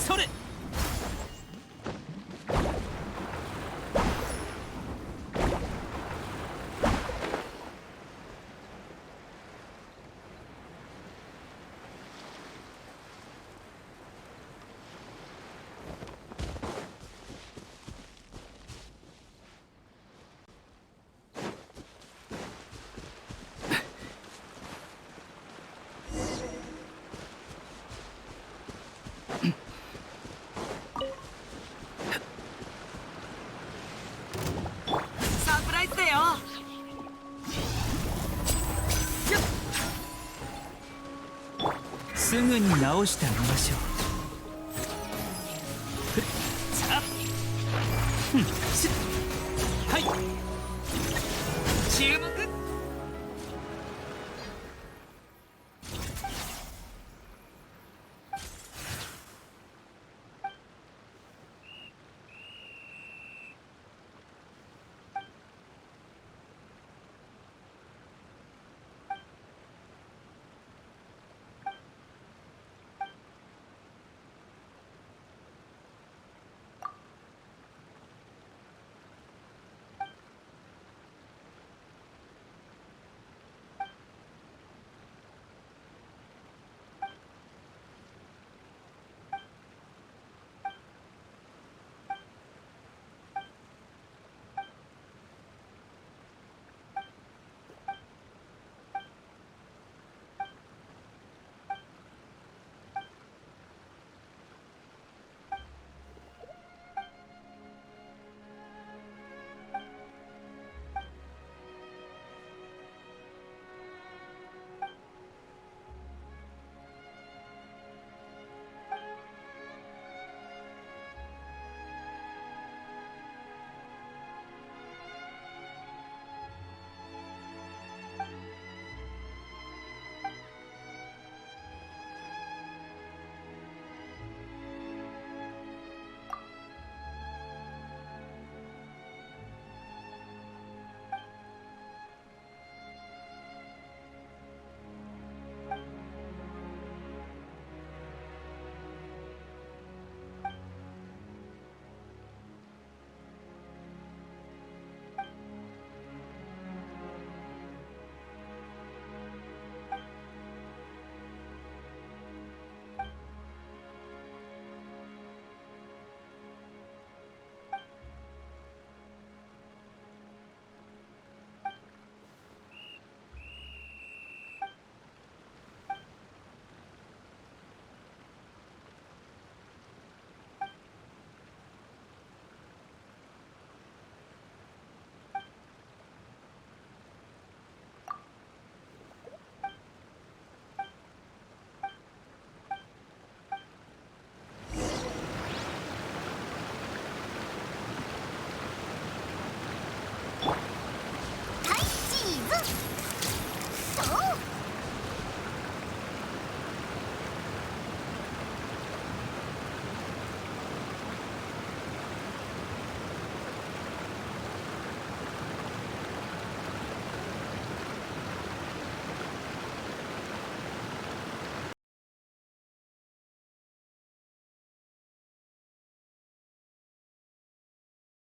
それ。サプライズだよ。すぐに直してあげましょう。さあ、はい。注目。Oh!